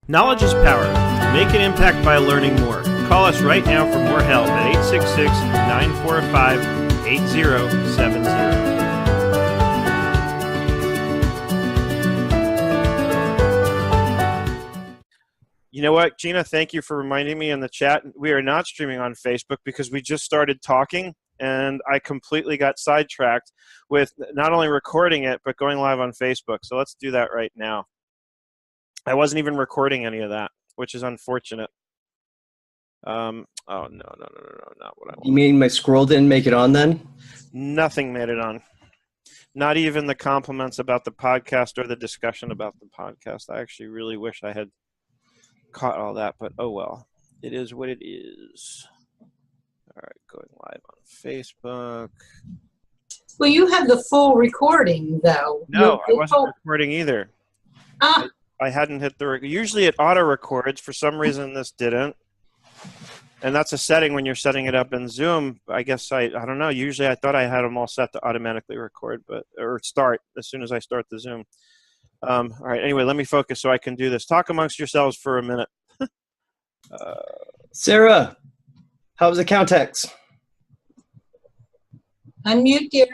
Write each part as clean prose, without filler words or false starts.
Knowledge is power. Make an impact by learning more. Call us right now for more help at 866-945-8070. You know what, Gina, thank you for reminding me in the chat. We are not streaming on Facebook because we just started talking and I completely got sidetracked with not only recording it, but going live on Facebook. So let's do that right now. I wasn't even recording any of that, which is unfortunate. Oh, no, not what I want. You mean my scroll didn't make it on then? Nothing made it on. Not even the compliments about the podcast or the discussion about the podcast. I actually really wish I had caught all that, but oh well. It is what it is. All right, going live on Facebook. Well, you have the full recording, though. No, I wasn't recording either. Ah. I hadn't hit the record. Usually it auto records. For some reason, this didn't. And that's a setting when you're setting it up in Zoom. I guess I don't know. Usually I thought I had them all set to automatically record, or start as soon as I start the Zoom. All right. Anyway, let me focus so I can do this. Talk amongst yourselves for a minute. Sarah, how was the Countex? Unmute, dear.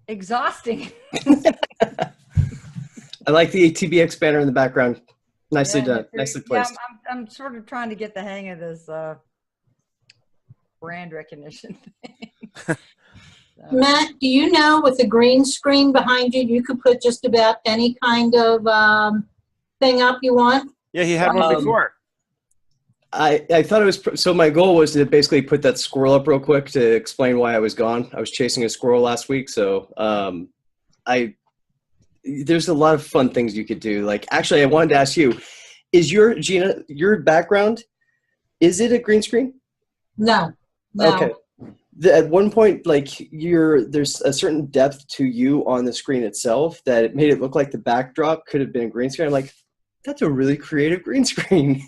Exhausting. I like the TBX banner in the background. Nicely done. Nicely placed. Yeah, I'm sort of trying to get the hang of this brand recognition thing. So. Matt, do you know with the green screen behind you, you could put just about any kind of thing up you want? Yeah, he had one before. I thought it was, so my goal was to basically put that squirrel up real quick to explain why I was gone. I was chasing a squirrel last week, so there's a lot of fun things you could do. Like, actually, I wanted to ask you, is Gina, your background, is it a green screen? No. Okay. At one point, like, there's a certain depth to you on the screen itself that it made it look like the backdrop could have been a green screen. I'm like, that's a really creative green screen.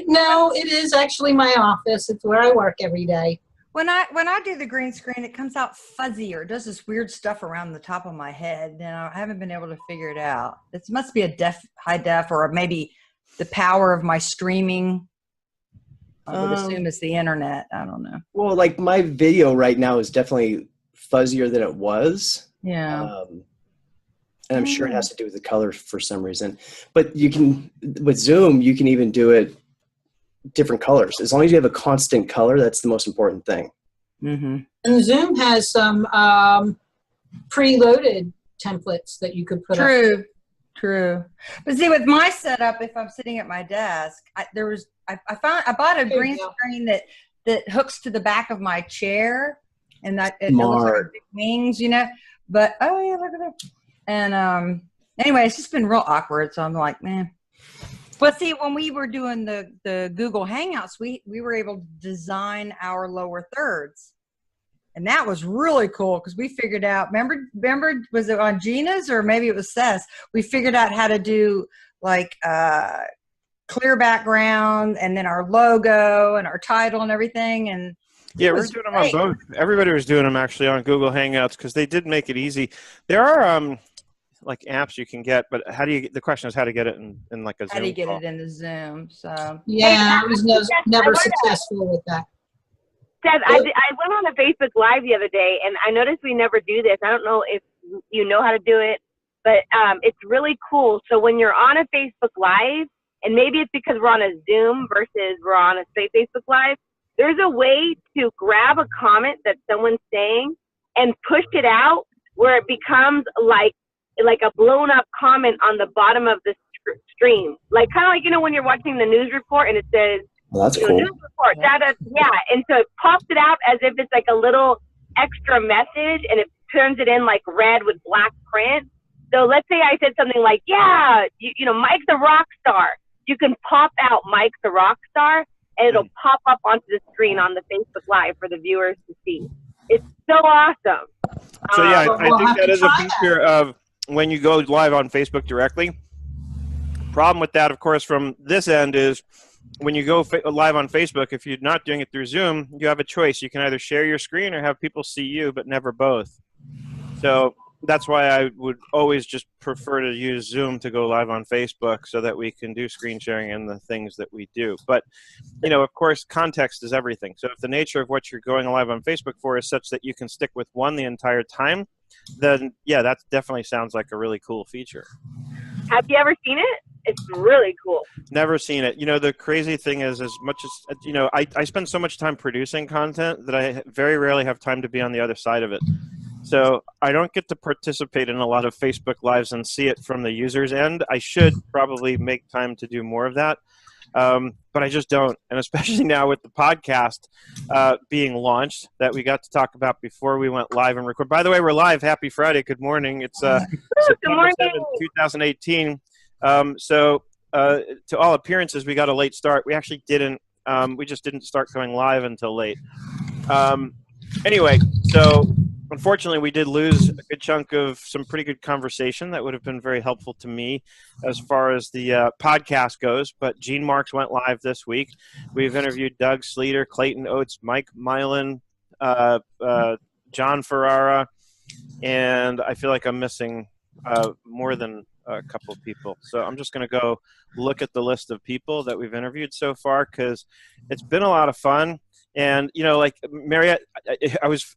No, it is actually my office. It's where I work every day. When I do the green screen, it comes out fuzzier. It does this weird stuff around the top of my head, and I haven't been able to figure it out. It must be a high def, or maybe the power of my streaming. I would assume it's the internet. I don't know. Well, like, my video right now is definitely fuzzier than it was. Yeah. And I'm sure it has to do with the color for some reason. But you can, with Zoom, you can even do it different colors. As long as you have a constant color, that's the most important thing. Mm-hmm. And Zoom has some preloaded templates that you could put up. True. But see, with my setup, if I'm sitting at my desk, I bought a green screen that hooks to the back of my chair, and that it looks like big wings, you know. But oh yeah, look at that. And anyway, it's just been real awkward. So I'm like, man. But see, when we were doing the Google Hangouts, we were able to design our lower thirds. And that was really cool because we figured out, remember, was it on Gina's or maybe it was Seth's? We figured out how to do like clear background and then our logo and our title and everything. And yeah, we're doing them on both. Everybody was doing them actually on Google Hangouts because they did make it easy. There are like apps you can get, but the question is how to get it in like a Zoom. How do you get it in the Zoom? So yeah, I was never successful with that. Seth, I went on a Facebook Live the other day, and I noticed we never do this. I don't know if you know how to do it, but it's really cool. So when you're on a Facebook Live, and maybe it's because we're on a Zoom versus we're on a Facebook Live, there's a way to grab a comment that someone's saying and push it out where it becomes like a blown up comment on the bottom of the stream. Like, kind of like, you know, when you're watching the news report and it says, that's cool. News report, yeah. And so it pops it out as if it's like a little extra message, and it turns it in like red with black print. So let's say I said something like, yeah, you know, Mike's a rock star. You can pop out Mike's a rock star, and it'll pop up onto the screen on the Facebook Live for the viewers to see. It's so awesome. So yeah, I think that is a feature of when you go live on Facebook directly. Problem with that, of course, from this end is when you go live on Facebook, if you're not doing it through Zoom, you have a choice. You can either share your screen or have people see you, but never both. So that's why I would always just prefer to use Zoom to go live on Facebook so that we can do screen sharing and the things that we do. But, of course, context is everything. So if the nature of what you're going live on Facebook for is such that you can stick with one the entire time, then, yeah, that definitely sounds like a really cool feature. Have you ever seen it? It's really cool. Never seen it. The crazy thing is, as much as, I spend so much time producing content that I very rarely have time to be on the other side of it. So I don't get to participate in a lot of Facebook Lives and see it from the user's end. I should probably make time to do more of that, but I just don't. And especially now with the podcast being launched that we got to talk about before we went live and record. By the way, we're live. Happy Friday. Good morning. It's September 7th, 2018. So to all appearances, we got a late start. We actually didn't. We just didn't start going live until late. Anyway, so unfortunately, we did lose a good chunk of some pretty good conversation that would have been very helpful to me as far as the podcast goes. But Gene Marks went live this week. We've interviewed Doug Sleater, Clayton Oates, Mike Milan, John Ferrara, and I feel like I'm missing more than a couple of people. So I'm just going to go look at the list of people that we've interviewed so far because it's been a lot of fun. And, like Mariette, I was,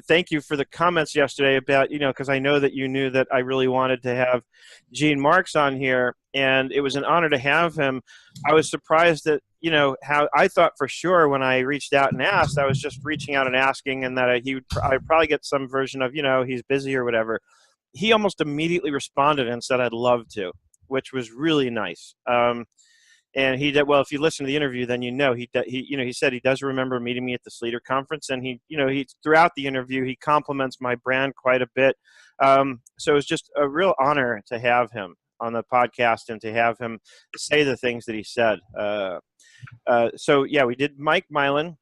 thank you for the comments yesterday about, because I know that you knew that I really wanted to have Gene Marks on here, and it was an honor to have him. I was surprised that, how I thought for sure when I reached out and asked, I was just reaching out and asking, and that I'd probably get some version of, he's busy or whatever. He almost immediately responded and said, I'd love to, which was really nice. And he did, well, if you listen to the interview, then he said he does remember meeting me at the Sleater conference, and he throughout the interview he compliments my brand quite a bit. So it was just a real honor to have him on the podcast and to have him say the things that he said. So yeah, we did Mike Milan.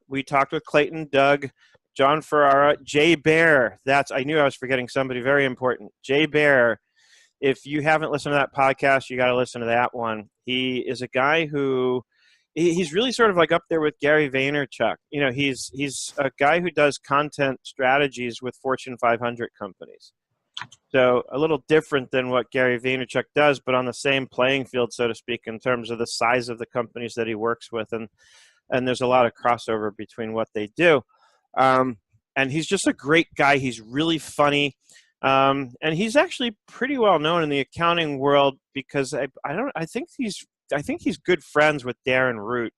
We talked with Clayton, Doug, John Ferrara, Jay Bear. I knew I was forgetting somebody very important. Jay Bear. If you haven't listened to that podcast, you got to listen to that one. He is a guy who he's really sort of like up there with Gary Vaynerchuk. He's a guy who does content strategies with Fortune 500 companies. So a little different than what Gary Vaynerchuk does, but on the same playing field, so to speak, in terms of the size of the companies that he works with. And there's a lot of crossover between what they do. And he's just a great guy. He's really funny. And he's actually pretty well known in the accounting world because I think he's good friends with Darren Root.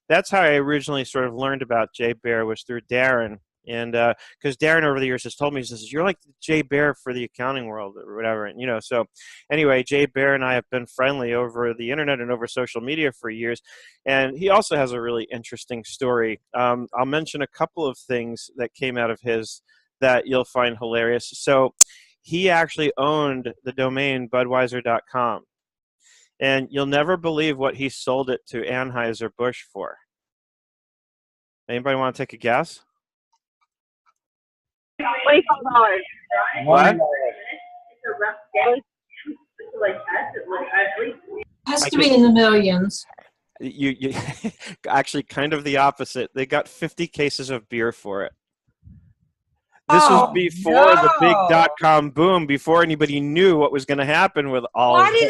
That's how I originally sort of learned about Jay Bear, was through Darren. And because Darren over the years has told me, he says, you're like Jay Bear for the accounting world or whatever. And, so anyway, Jay Bear and I have been friendly over the internet and over social media for years. And he also has a really interesting story. I'll mention a couple of things that came out of his that you'll find hilarious. So he actually owned the domain Budweiser.com. And you'll never believe what he sold it to Anheuser-Busch for. Anybody want to take a guess? $25. What? Has to be in the millions. You actually kind of the opposite. They got 50 cases of beer for it. This was before the big .com boom, before anybody knew what was going to happen with all. Why did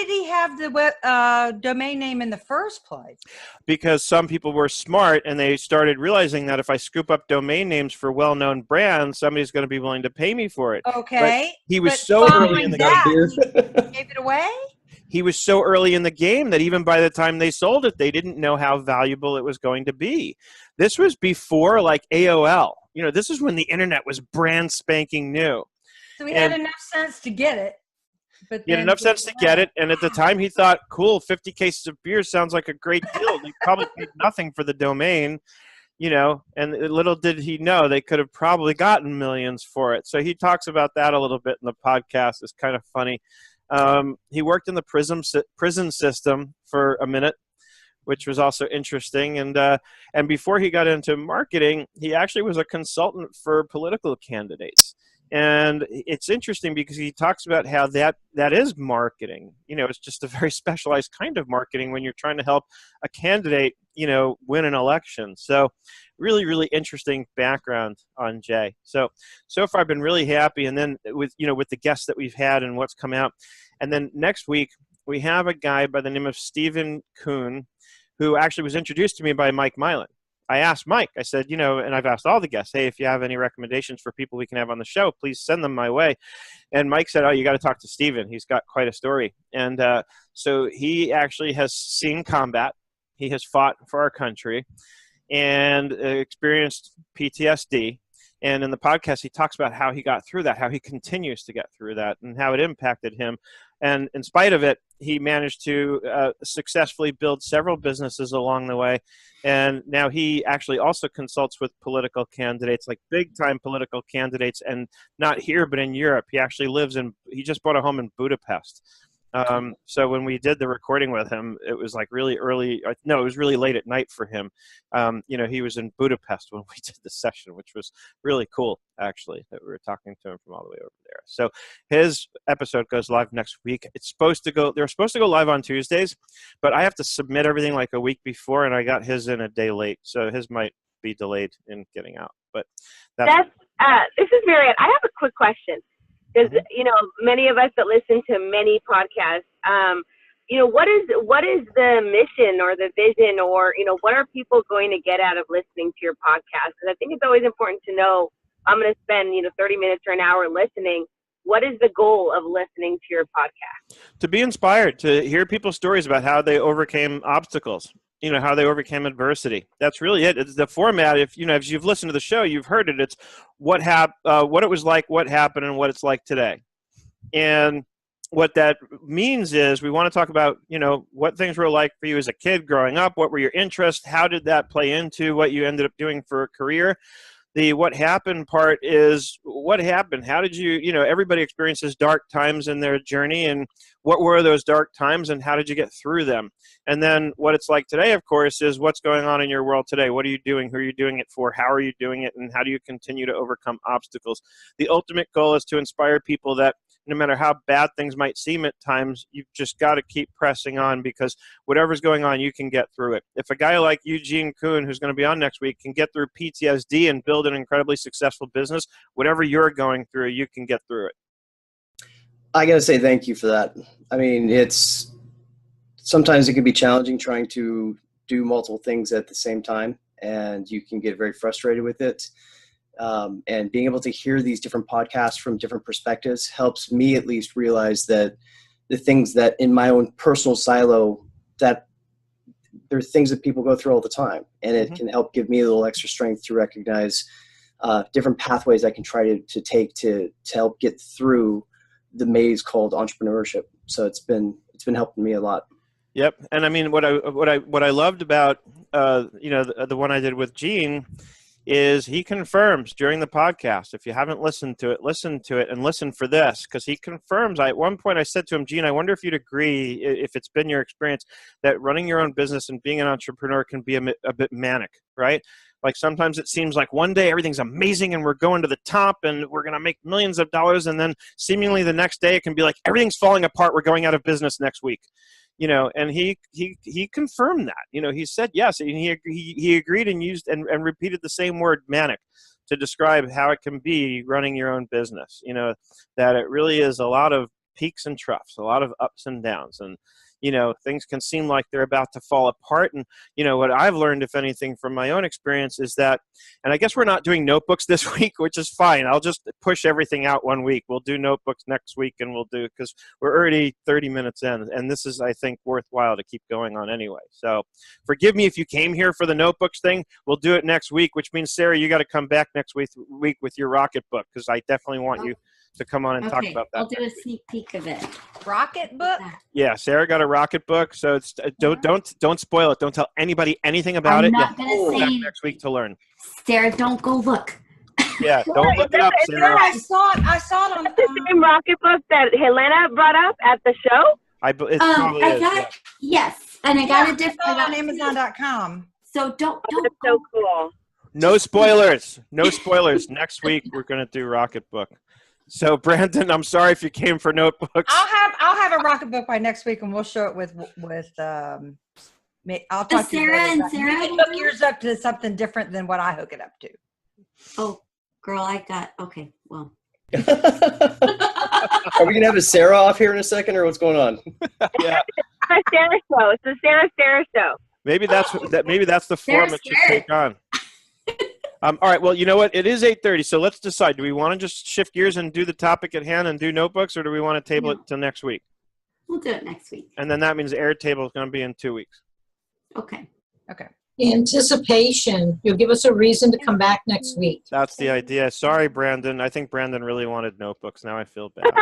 he have the domain name in the first place? Because some people were smart and they started realizing that if I scoop up domain names for well-known brands, somebody's going to be willing to pay me for it. Okay, but he was so early in the game. He gave it away. He was so early in the game that even by the time they sold it, they didn't know how valuable it was going to be. This was before like AOL. This is when the internet was brand spanking new. So he had enough sense to get it. But he had enough sense to get it. And at the time he thought, cool, 50 cases of beer sounds like a great deal. They probably paid nothing for the domain, and little did he know they could have probably gotten millions for it. So he talks about that a little bit in the podcast. It's kind of funny. He worked in the prison system for a minute, which was also interesting. And before he got into marketing, he actually was a consultant for political candidates. And it's interesting because he talks about how that is marketing. It's just a very specialized kind of marketing when you're trying to help a candidate win an election. So really, really interesting background on Jay. So far I've been really happy. And then with the guests that we've had and what's come out. And then next week we have a guy by the name of Stephen Kuhn, who actually was introduced to me by Mike Milan. I asked Mike, I said, and I've asked all the guests, hey, if you have any recommendations for people we can have on the show, please send them my way. And Mike said, oh, you got to talk to Stephen. He's got quite a story. And so he actually has seen combat. He has fought for our country and experienced PTSD. And in the podcast, he talks about how he got through that, how he continues to get through that, and how it impacted him. And in spite of it, he managed to successfully build several businesses along the way. And now he actually also consults with political candidates, like big-time political candidates, and not here, but in Europe. He actually he just bought a home in Budapest. So when we did the recording with him, it was like really early. No, it was really late at night for him. He was in Budapest when we did the session, which was really cool, actually, that we were talking to him from all the way over there. So his episode goes live next week. They're supposed to go live on Tuesdays, but I have to submit everything like a week before, and I got his in a day late. So his might be delayed in getting out. But this is Marianne. I have a quick question. Because, many of us that listen to many podcasts, what is the mission or the vision or, what are people going to get out of listening to your podcast? Because I think it's always important to know, I'm going to spend, 30 minutes or an hour listening. What is the goal of listening to your podcast? To be inspired, to hear people's stories about how they overcame obstacles. How they overcame adversity. That's really it. It's the format. If you've listened to the show, you've heard it. It's what it was like, what happened, and what it's like today. And what that means is we want to talk about, what things were like for you as a kid growing up. What were your interests? How did that play into what you ended up doing for a career? The what happened part is what happened. How did you, everybody experiences dark times in their journey, and what were those dark times and how did you get through them? And then what it's like today, of course, is what's going on in your world today. What are you doing? Who are you doing it for? How are you doing it? And how do you continue to overcome obstacles? The ultimate goal is to inspire people that no matter how bad things might seem at times, you've just got to keep pressing on, because whatever's going on, you can get through it. If a guy like Eugene Kuhn, who's going to be on next week, can get through PTSD and build an incredibly successful business, whatever you're going through, you can get through it. I got to say thank you for that. I mean, sometimes it can be challenging trying to do multiple things at the same time, and you can get very frustrated with it. And being able to hear these different podcasts from different perspectives helps me at least realize that the things that in my own personal silo, that there are things that people go through all the time, and it can help give me a little extra strength to recognize different pathways I can try to take to help get through the maze called entrepreneurship. So it's been helping me a lot. Yep. And I mean, what I loved about, the one I did with Gene is he confirms during the podcast. If you haven't listened to it, listen to it and listen for this, because he confirms. At one point I said to him, Gene, I wonder if you'd agree, if it's been your experience, that running your own business and being an entrepreneur can be a bit manic, right? Like sometimes it seems like one day everything's amazing and we're going to the top and we're going to make millions of dollars. And then seemingly the next day it can be like everything's falling apart. We're going out of business next week. And he confirmed that. He said yes, and he agreed and used and repeated the same word, manic, to describe how it can be running your own business. That it really is a lot of peaks and troughs, a lot of ups and downs, and things can seem like they're about to fall apart. And what I've learned, if anything, from my own experience is that, and I guess we're not doing notebooks this week, which is fine. I'll just push everything out one week. We'll do notebooks next week, and because we're already 30 minutes in, and this is, I think, worthwhile to keep going on anyway. So forgive me if you came here for the notebooks thing. We'll do it next week, which means, Sarah, you got to come back next week with your Rocket book, because I definitely want you to come on and talk about that. I'll do a sneak peek of it. Rocket book? Yeah, Sarah got a Rocket book, so it's don't spoil it. Don't tell anybody anything about it. I'm not going to say next week to learn. Sarah, don't go look. Yeah, don't look it up, Sarah. I saw it on the same Rocket book that Helena brought up at the show. Yes, and I got a different on Amazon.com. So don't. That's so cool. No spoilers. No spoilers. Next week we're gonna do Rocket book. So Brandon, I'm sorry if you came for notebooks. I'll have a Rocket book by next week, and we'll show it with I'll talk to you Sarah later and about- Sarah You will hook do it? yours up to something different than what I hook it up to. Oh, girl, okay, well. Are we gonna have a Sarah off here in a second, or what's going on? Yeah. It's a Sarah show. It's a Sarah show. Maybe that's the form Sarah's it should take on. All right. Well, you know what? It is 8:30, so let's decide. Do we want to just shift gears and do the topic at hand and do notebooks, or do we want to table it till next week? We'll do it next week. And then that means Airtable is going to be in 2 weeks. Okay. Okay. Anticipation. You'll give us a reason to come back next week. That's the idea. Sorry, Brandon. I think Brandon really wanted notebooks. Now I feel bad.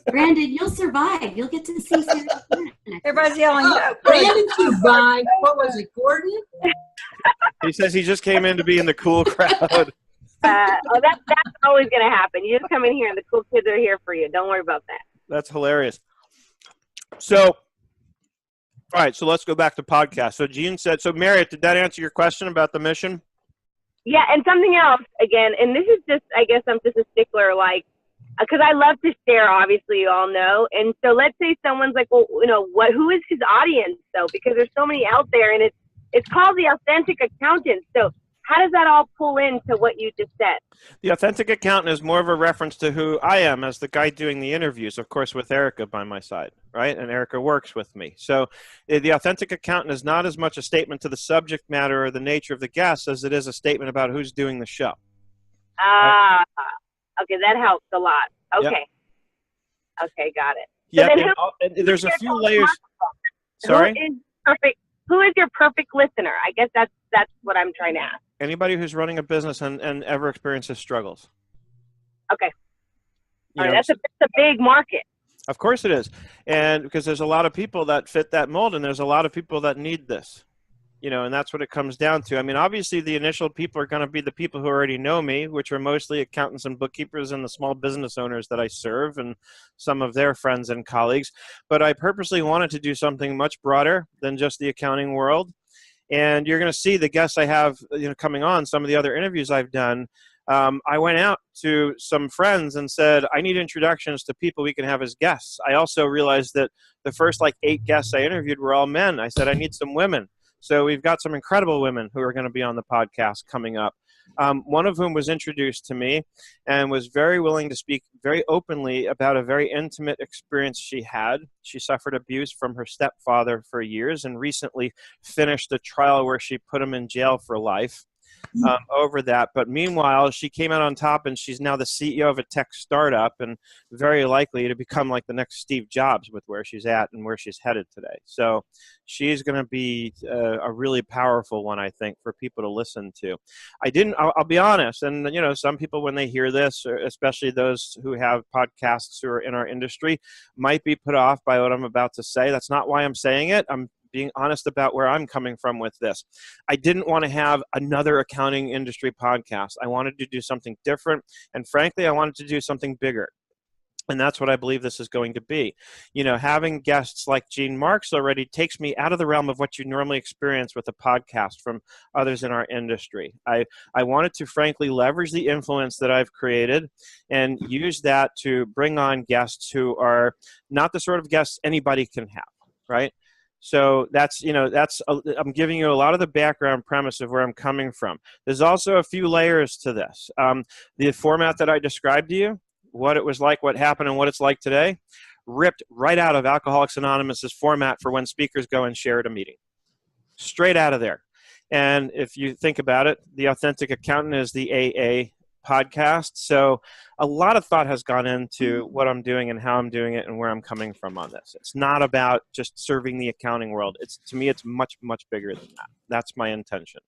Brandon, you'll survive. You'll get to see Sarah. Everybody's yelling, no. Brandon survived. What was it, Gordon? He says he just came in to be in the cool crowd. That's always going to happen. You just come in here and the cool kids are here for you. Don't worry about that. That's hilarious. So, all right, so let's go back to podcast. So Jean said, so Marriott, did that answer your question about the mission? Yeah, and something else, again, and this is just, I guess I'm just a stickler, like, because I love to share, obviously, you all know. And so let's say someone's like, well, who is his audience, though? Because there's so many out there, and it's called the authentic accountant. So how does that all pull into what you just said? The authentic accountant is more of a reference to who I am as the guy doing the interviews, of course, with Erica by my side, right? And Erica works with me. So the authentic accountant is not as much a statement to the subject matter or the nature of the guest as it is a statement about who's doing the show. Ah, okay, that helps a lot. Okay. Yep. Okay, got it. Yeah, So and there's a few layers. Sorry? Who is your perfect listener? I guess that's what I'm trying to ask. Anybody who's running a business and ever experiences struggles. Okay. You All right, know, that's a big market. Of course it is. And because there's a lot of people that fit that mold, and there's a lot of people that need this. And that's what it comes down to. I mean, obviously the initial people are going to be the people who already know me, which are mostly accountants and bookkeepers and the small business owners that I serve and some of their friends and colleagues. But I purposely wanted to do something much broader than just the accounting world. And you're going to see the guests I have coming on, some of the other interviews I've done. I went out to some friends and said, I need introductions to people we can have as guests. I also realized that the first 8 guests I interviewed were all men. I said, I need some women. So we've got some incredible women who are going to be on the podcast coming up. One of whom was introduced to me and was very willing to speak very openly about a very intimate experience she had. She suffered abuse from her stepfather for years and recently finished a trial where she put him in jail for life over that. But meanwhile, she came out on top, and she's now the CEO of a tech startup and very likely to become like the next Steve Jobs with where she's at and where she's headed today. So she's going to be a really powerful one, I think, for people to listen to. I'll be honest, and some people when they hear this, especially those who have podcasts who are in our industry, might be put off by what I'm about to say. That's not why I'm saying it. I'm being honest about where I'm coming from with this. I didn't want to have another accounting industry podcast. I wanted to do something different. And frankly, I wanted to do something bigger. And that's what I believe this is going to be. Having guests like Jean Marks already takes me out of the realm of what you normally experience with a podcast from others in our industry. I wanted to frankly leverage the influence that I've created and use that to bring on guests who are not the sort of guests anybody can have, right? So I'm giving you a lot of the background premise of where I'm coming from. There's also a few layers to this. The format that I described to you, what it was like, what happened, and what it's like today, ripped right out of Alcoholics Anonymous's format for when speakers go and share at a meeting. Straight out of there. And if you think about it, the Authentic Accountant is the AA podcast. So a lot of thought has gone into what I'm doing and how I'm doing it and where I'm coming from on this. It's not about just serving the accounting world. To me, it's much, much bigger than that. That's my intention.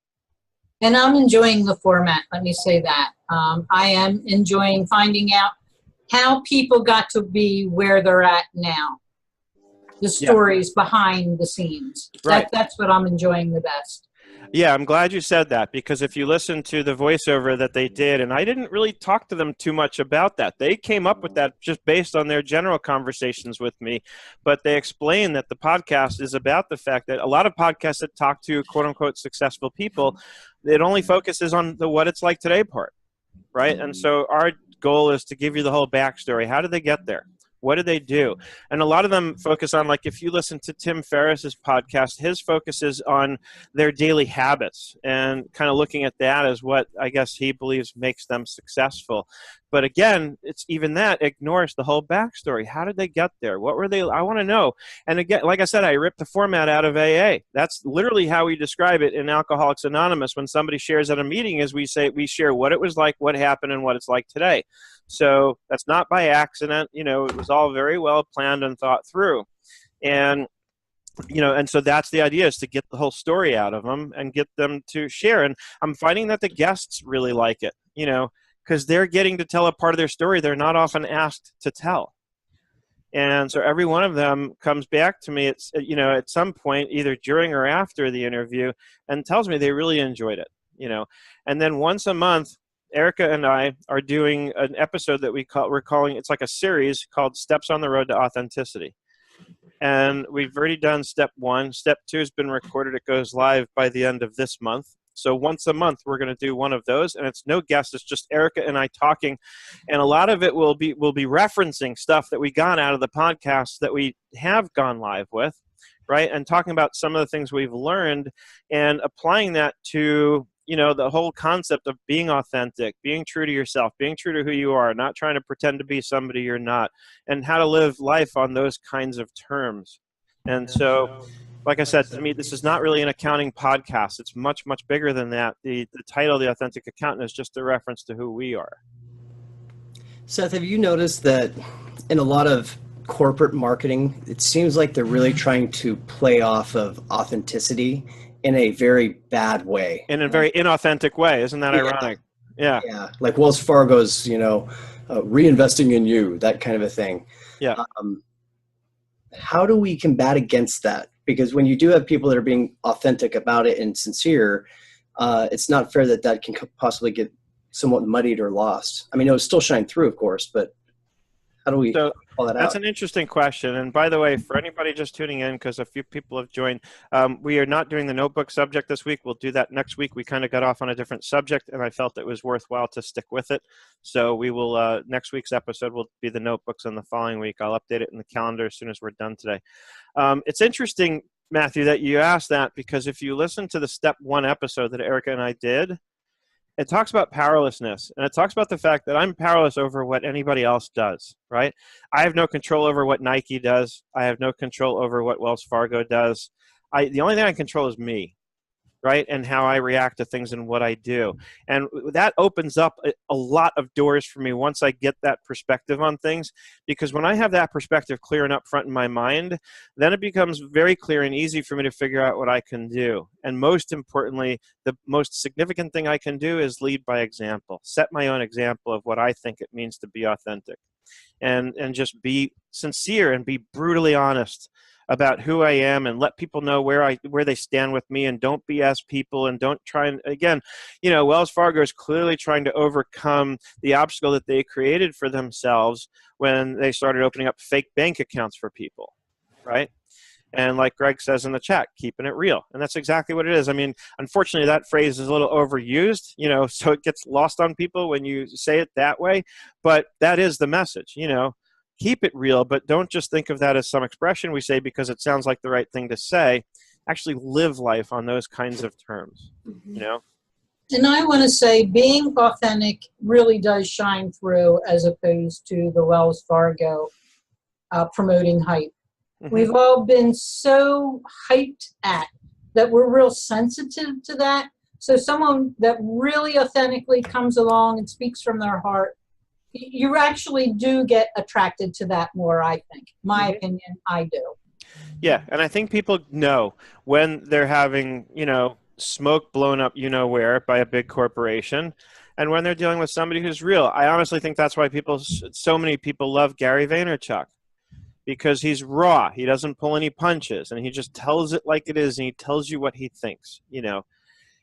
And I'm enjoying the format. Let me say that. I am enjoying finding out how people got to be where they're at now. The stories behind the scenes. Right. That's what I'm enjoying the best. Yeah, I'm glad you said that, because if you listen to the voiceover that they did, and I didn't really talk to them too much about that. They came up with that just based on their general conversations with me, but they explained that the podcast is about the fact that a lot of podcasts that talk to quote-unquote successful people, it only focuses on the what it's like today part, right? And so our goal is to give you the whole backstory. How did they get there? What do they do? And a lot of them focus on, like, if you listen to Tim Ferriss's podcast, his focus is on their daily habits and kind of looking at that as what I guess he believes makes them successful. But again, it's even that ignores the whole backstory. How did they get there? What were they? I want to know. And again, like I said, I ripped the format out of AA. That's literally how we describe it in Alcoholics Anonymous. When somebody shares at a meeting, is we share what it was like, what happened, and what it's like today. So that's not by accident. You know, it was all very well planned and thought through. And and so that's the idea, is to get the whole story out of them and get them to share. And I'm finding that the guests really like it, because they're getting to tell a part of their story they're not often asked to tell. And so every one of them comes back to me, at some point, either during or after the interview, and tells me they really enjoyed it, And then once a month, Erica and I are doing an episode that we're calling, it's like a series called Steps on the Road to Authenticity. And we've already done step 1. Step 2 has been recorded. It goes live by the end of this month. So once a month, we're going to do one of those, and it's no guest. It's just Erica and I talking, and a lot of it will be referencing stuff that we got out of the podcast that we have gone live with, right? And talking about some of the things we've learned and applying that to the whole concept of being authentic, being true to yourself, being true to who you are, not trying to pretend to be somebody you're not, and how to live life on those kinds of terms. And so, like I said, to me, this is not really an accounting podcast. It's much, much bigger than that. The title, The Authentic Accountant, is just a reference to who we are. Seth, have you noticed that in a lot of corporate marketing, it seems like they're really trying to play off of authenticity in a very bad way. In a very inauthentic way. Isn't that ironic? Yeah. Yeah. Like Wells Fargo's, reinvesting in you, that kind of a thing. Yeah. How do we combat against that? Because when you do have people that are being authentic about it and sincere, it's not fair that can possibly get somewhat muddied or lost. I mean, it will still shine through, of course, but how do we call that out? That's an interesting question. And by the way, for anybody just tuning in, because a few people have joined, we are not doing the notebook subject this week. We'll do that next week. We kind of got off on a different subject, and I felt it was worthwhile to stick with it. So we will, next week's episode will be the notebooks, and the following week I'll update it in the calendar as soon as we're done today. It's interesting, Matthew, that you asked that, because if you listen to the Step 1 episode that Erica and I did, it talks about powerlessness, and it talks about the fact that I'm powerless over what anybody else does, right? I have no control over what Nike does. I have no control over what Wells Fargo does. The only thing I control is me, right? And how I react to things and what I do. And that opens up a lot of doors for me once I get that perspective on things, because when I have that perspective clear and up front in my mind, then it becomes very clear and easy for me to figure out what I can do. And most importantly, the most significant thing I can do is lead by example, set my own example of what I think it means to be authentic, and just be sincere and be brutally honest about who I am, and let people know where they stand with me, and don't BS people, and don't try and, again, Wells Fargo is clearly trying to overcome the obstacle that they created for themselves when they started opening up fake bank accounts for people, right? And like Greg says in the chat, keeping it real. And that's exactly what it is. I mean, unfortunately, that phrase is a little overused, so it gets lost on people when you say it that way. But that is the message, keep it real, but don't just think of that as some expression we say because it sounds like the right thing to say. Actually live life on those kinds of terms, And I want to say being authentic really does shine through, as opposed to the Wells Fargo promoting hype. Mm-hmm. We've all been so hyped at that we're real sensitive to that. So someone that really authentically comes along and speaks from their heart, you actually do get attracted to that more, I think. My opinion, I do. Yeah, and I think people know when they're having, smoke blown up where by a big corporation, and when they're dealing with somebody who's real. I honestly think that's why so many people love Gary Vaynerchuk, because he's raw. He doesn't pull any punches, and he just tells it like it is, and he tells you what he thinks,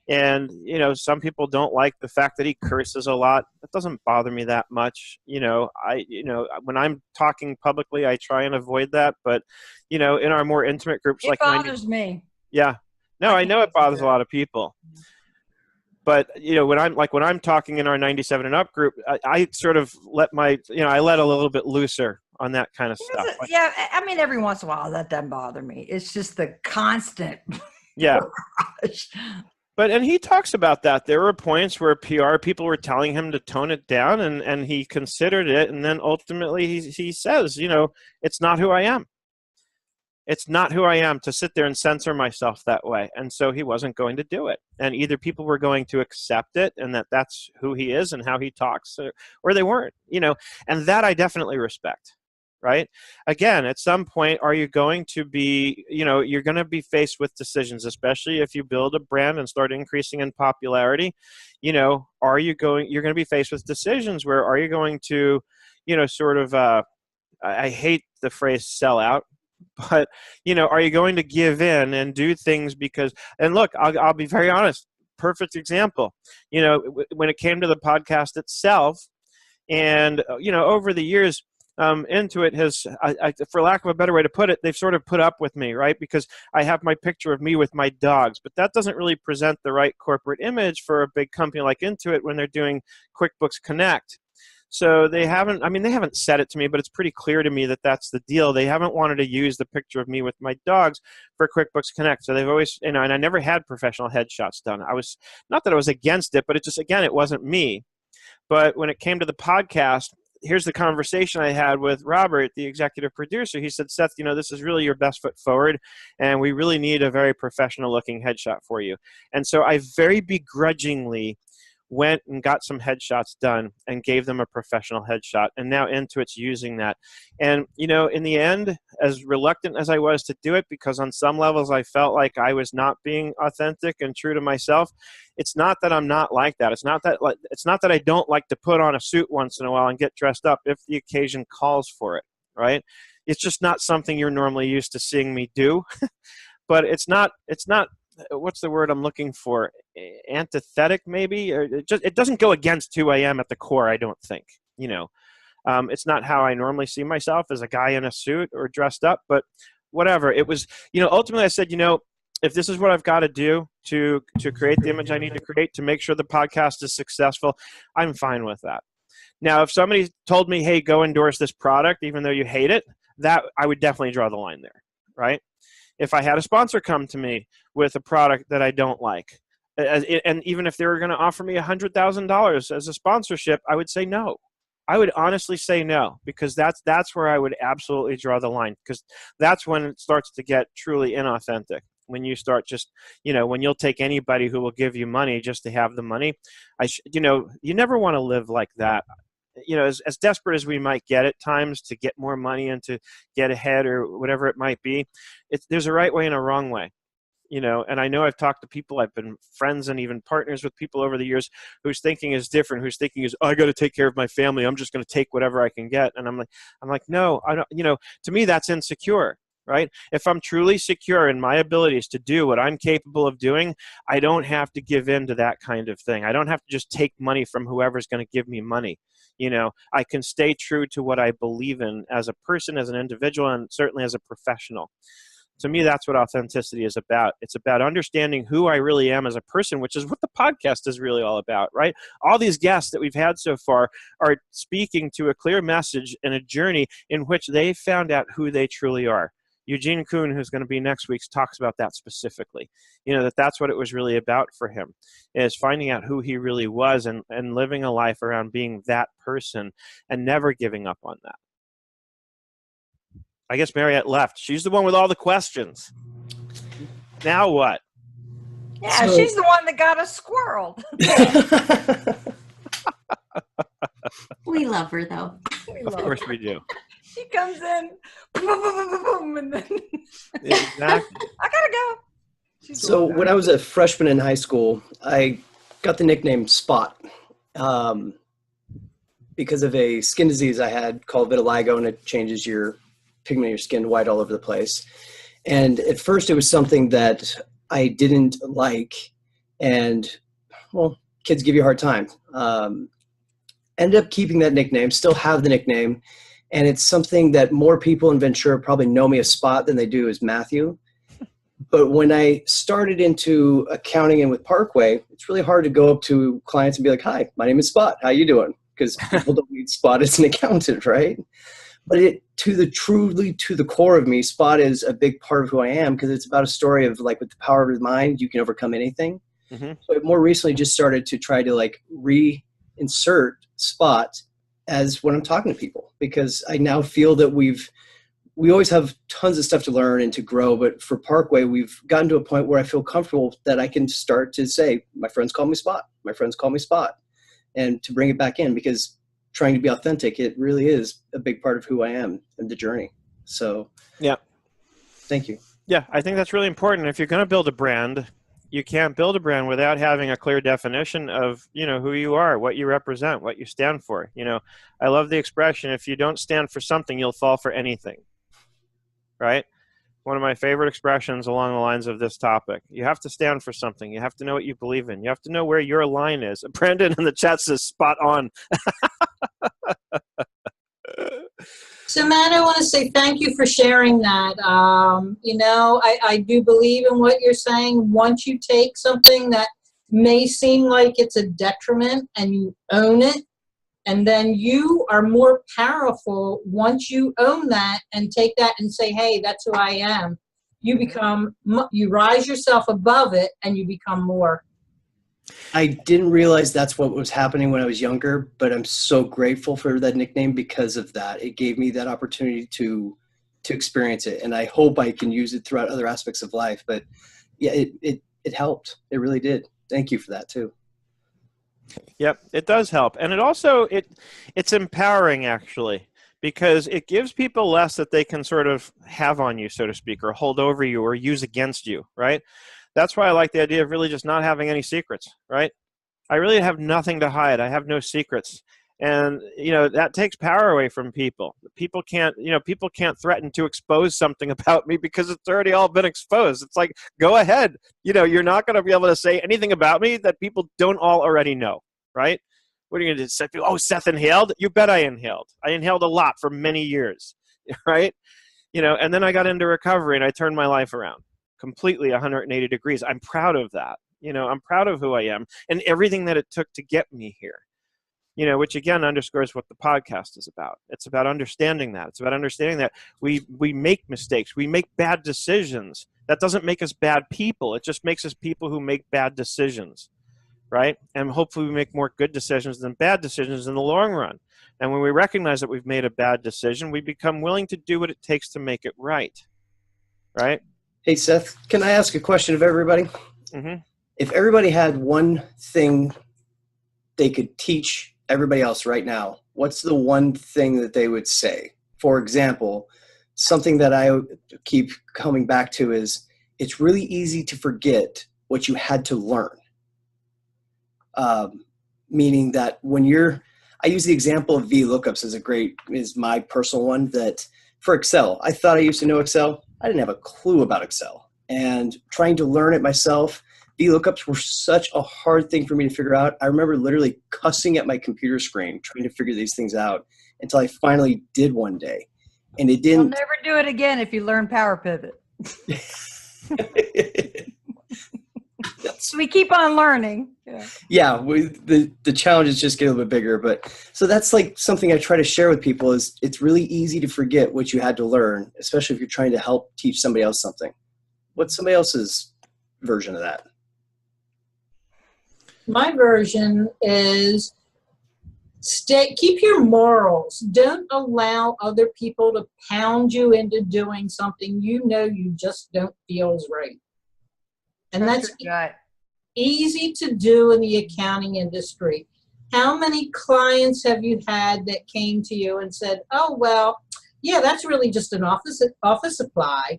And, some people don't like the fact that he curses a lot. That doesn't bother me that much. When I'm talking publicly, I try and avoid that. But, in our more intimate groups, it bothers me. Yeah. No, I know it bothers a lot of people. But, when I'm talking in our 97 and up group, I sort of let I let a little bit looser on that kind of stuff. Yeah, I mean, every once in a while that doesn't bother me. It's just the constant. Yeah. And he talks about that. There were points where PR people were telling him to tone it down, and he considered it. And then ultimately he says, it's not who I am. It's not who I am to sit there and censor myself that way. And so he wasn't going to do it. And either people were going to accept it and that's who he is and how he talks, or they weren't, and that I definitely respect. Right? Again, at some point, are you going to be, you're going to be faced with decisions, especially if you build a brand and start increasing in popularity. You're going to be faced with decisions where are you going to, sort of, I hate the phrase sell out, but, are you going to give in and do things because, and look, I'll be very honest, perfect example, when it came to the podcast itself and, over the years, Intuit has, for lack of a better way to put it, they've sort of put up with me, right? Because I have my picture of me with my dogs, but that doesn't really present the right corporate image for a big company like Intuit when they're doing QuickBooks Connect. So they haven't said it to me, but it's pretty clear to me that that's the deal. They haven't wanted to use the picture of me with my dogs for QuickBooks Connect. So they've always, and I never had professional headshots done. Not that I was against it, but it just, again, it wasn't me. But when it came to the podcast, here's the conversation I had with Robert, the executive producer. He said, Seth, this is really your best foot forward, and we really need a very professional-looking headshot for you. And so I very begrudgingly went and got some headshots done and gave them a professional headshot. And now Intuit's using that. And, in the end, as reluctant as I was to do it, because on some levels I felt like I was not being authentic and true to myself, it's not that I'm not like that. It's not that I don't like to put on a suit once in a while and get dressed up if the occasion calls for it, right? It's just not something you're normally used to seeing me do. But it's not, what's the word I'm looking for? Antithetic, maybe? Or it doesn't go against who I am at the core, I don't think. It's not how I normally see myself as a guy in a suit or dressed up, but whatever. It was, ultimately I said, if this is what I've got to do to create the image I need to create to make sure the podcast is successful, I'm fine with that. Now, if somebody told me, hey, go endorse this product, even though you hate it, that I would definitely draw the line there, right? If I had a sponsor come to me with a product that I don't like, and even if they were going to offer me $100,000 as a sponsorship, I would say no. I would honestly say no, because that's where I would absolutely draw the line, because that's when it starts to get truly inauthentic. When you start just, when you'll take anybody who will give you money just to have the money, you never want to live like that. As desperate as we might get at times to get more money and to get ahead or whatever it might be, there's a right way and a wrong way. And I know I've talked to people, I've been friends and even partners with people over the years whose thinking is different, whose thinking is, I got to take care of my family, I'm just going to take whatever I can get. And I'm like, no, I don't, to me that's insecure, right? If I'm truly secure in my abilities to do what I'm capable of doing, I don't have to give in to that kind of thing. I don't have to just take money from whoever's going to give me money. I can stay true to what I believe in as a person, as an individual, and certainly as a professional. To me, that's what authenticity is about. It's about understanding who I really am as a person, which is what the podcast is really all about, right? All these guests that we've had so far are speaking to a clear message and a journey in which they found out who they truly are. Eugene Kuhn, who's going to be next week, talks about that specifically. That's what it was really about for him, is finding out who he really was and living a life around being that person and never giving up on that. I guess Mariette left. She's the one with all the questions. Now what? Yeah, she's the one that got us squirreled. We love her, though. Of course we do. She comes in, boom, boom, boom, boom, boom, and then Exactly. I gotta go. So when I was a freshman in high school, I got the nickname Spot because of a skin disease I had called vitiligo, and it changes your pigment in your skin white all over the place. And at first it was something that I didn't like, and well, kids give you a hard time. Ended up keeping that nickname, still have the nickname, and it's something that more people in Ventura probably know me as Spot than they do as Matthew. But when I started into accounting and with Parkway, it's really hard to go up to clients and be like, hi, my name is Spot, how you doing? Because people don't need Spot as an accountant, right? But truly to the core of me, Spot is a big part of who I am, because it's about a story of like, with the power of the mind, you can overcome anything. Mm-hmm. So I've more recently just started to try to like reinsert Spot as when I'm talking to people, because I now feel that we always have tons of stuff to learn and to grow. But for Parkway, we've gotten to a point where I feel comfortable that I can start to say, my friends call me Spot. My friends call me Spot. And to bring it back in, because trying to be authentic, it really is a big part of who I am and the journey. So yeah, thank you. Yeah, I think that's really important. If you're going to build a brand, you can't build a brand without having a clear definition of, who you are, what you represent, what you stand for. I love the expression, if you don't stand for something, you'll fall for anything, right? One of my favorite expressions along the lines of this topic. You have to stand for something. You have to know what you believe in. You have to know where your line is. Brandon in the chat says spot on. So, Matt, I want to say thank you for sharing that. I do believe in what you're saying. Once you take something that may seem like it's a detriment and you own it, and then you are more powerful once you own that and take that and say, hey, that's who I am. You rise yourself above it and you become more. I didn't realize that's what was happening when I was younger, but I'm so grateful for that nickname because of that. It gave me that opportunity to experience it, and I hope I can use it throughout other aspects of life. But yeah, it helped. It really did. Thank you for that too. Yep, it does help. And it also, it's empowering actually, because it gives people less that they can sort of have on you, so to speak, or hold over you or use against you, right? That's why I like the idea of really just not having any secrets, right? I really have nothing to hide. I have no secrets. And, that takes power away from people. People can't threaten to expose something about me because it's already all been exposed. It's like, go ahead. You're not going to be able to say anything about me that people don't all already know, right? What are you going to do? Oh, Seth inhaled? You bet I inhaled. I inhaled a lot for many years, right? And then I got into recovery and I turned my life around completely 180 degrees. I'm proud of that. I'm proud of who I am and everything that it took to get me here. Which again underscores what the podcast is about. It's about understanding that. It's about understanding that we make mistakes. We make bad decisions. That doesn't make us bad people. It just makes us people who make bad decisions, right? And hopefully we make more good decisions than bad decisions in the long run. And when we recognize that we've made a bad decision, we become willing to do what it takes to make it right, right? Hey, Seth, can I ask a question of everybody? Mm-hmm. If everybody had one thing they could teach everybody else right now, what's the one thing that they would say? For example, something that I keep coming back to is it's really easy to forget what you had to learn. Meaning that I use the example of VLOOKUPs is my personal one, that for Excel, I thought I used to know Excel. I didn't have a clue about Excel, and trying to learn it myself. VLOOKUPs were such a hard thing for me to figure out. I remember literally cussing at my computer screen trying to figure these things out until I finally did one day. And it didn't. You'll never do it again if you learn Power Pivot. We keep on learning. Yeah, the challenges just get a little bit bigger. But so that's like something I try to share with people is it's really easy to forget what you had to learn, especially if you're trying to help teach somebody else something. What's somebody else's version of that? My version is keep your morals. Don't allow other people to pound you into doing something you just don't feel is right. And that's easy to do in the accounting industry. How many clients have you had that came to you and said, oh, well, yeah, that's really just an office supply,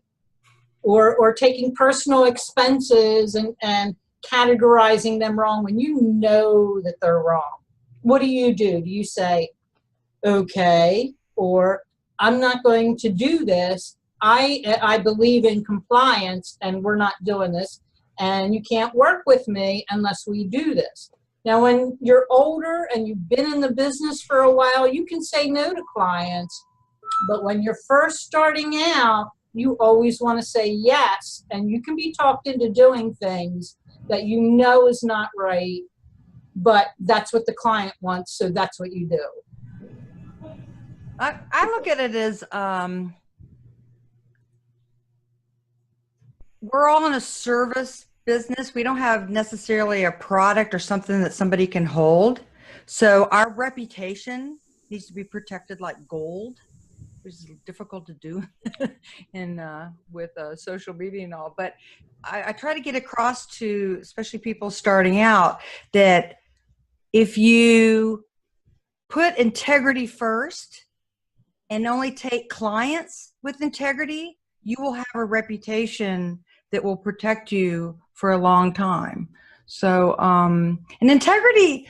or taking personal expenses and categorizing them wrong when you know that they're wrong? What do? Do you say, okay, or I'm not going to do this. I believe in compliance and we're not doing this, and you can't work with me unless we do this. Now, when you're older and you've been in the business for a while, you can say no to clients, but when you're first starting out, you always want to say yes, and you can be talked into doing things that you know is not right, but that's what the client wants, so that's what you do. I look at it as we're all in a service business. We don't have necessarily a product or something that somebody can hold. So our reputation needs to be protected like gold, which is difficult to do in with social media and all. But I try to get across to especially people starting out that if you put integrity first and only take clients with integrity, you will have a reputation that will protect you for a long time. So, and integrity,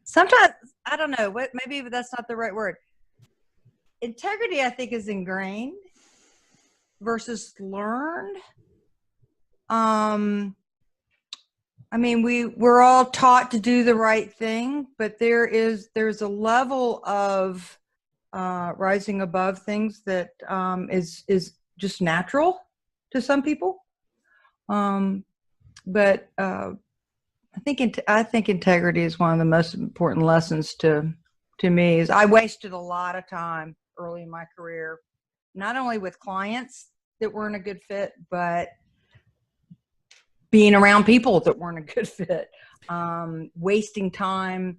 sometimes, I don't know, maybe that's not the right word. Integrity, I think, is ingrained versus learned. I mean, we're all taught to do the right thing, but there's a level of rising above things that is just natural to some people. But I think integrity is one of the most important lessons to me. Is I wasted a lot of time early in my career, not only with clients that weren't a good fit, but being around people that weren't a good fit, wasting time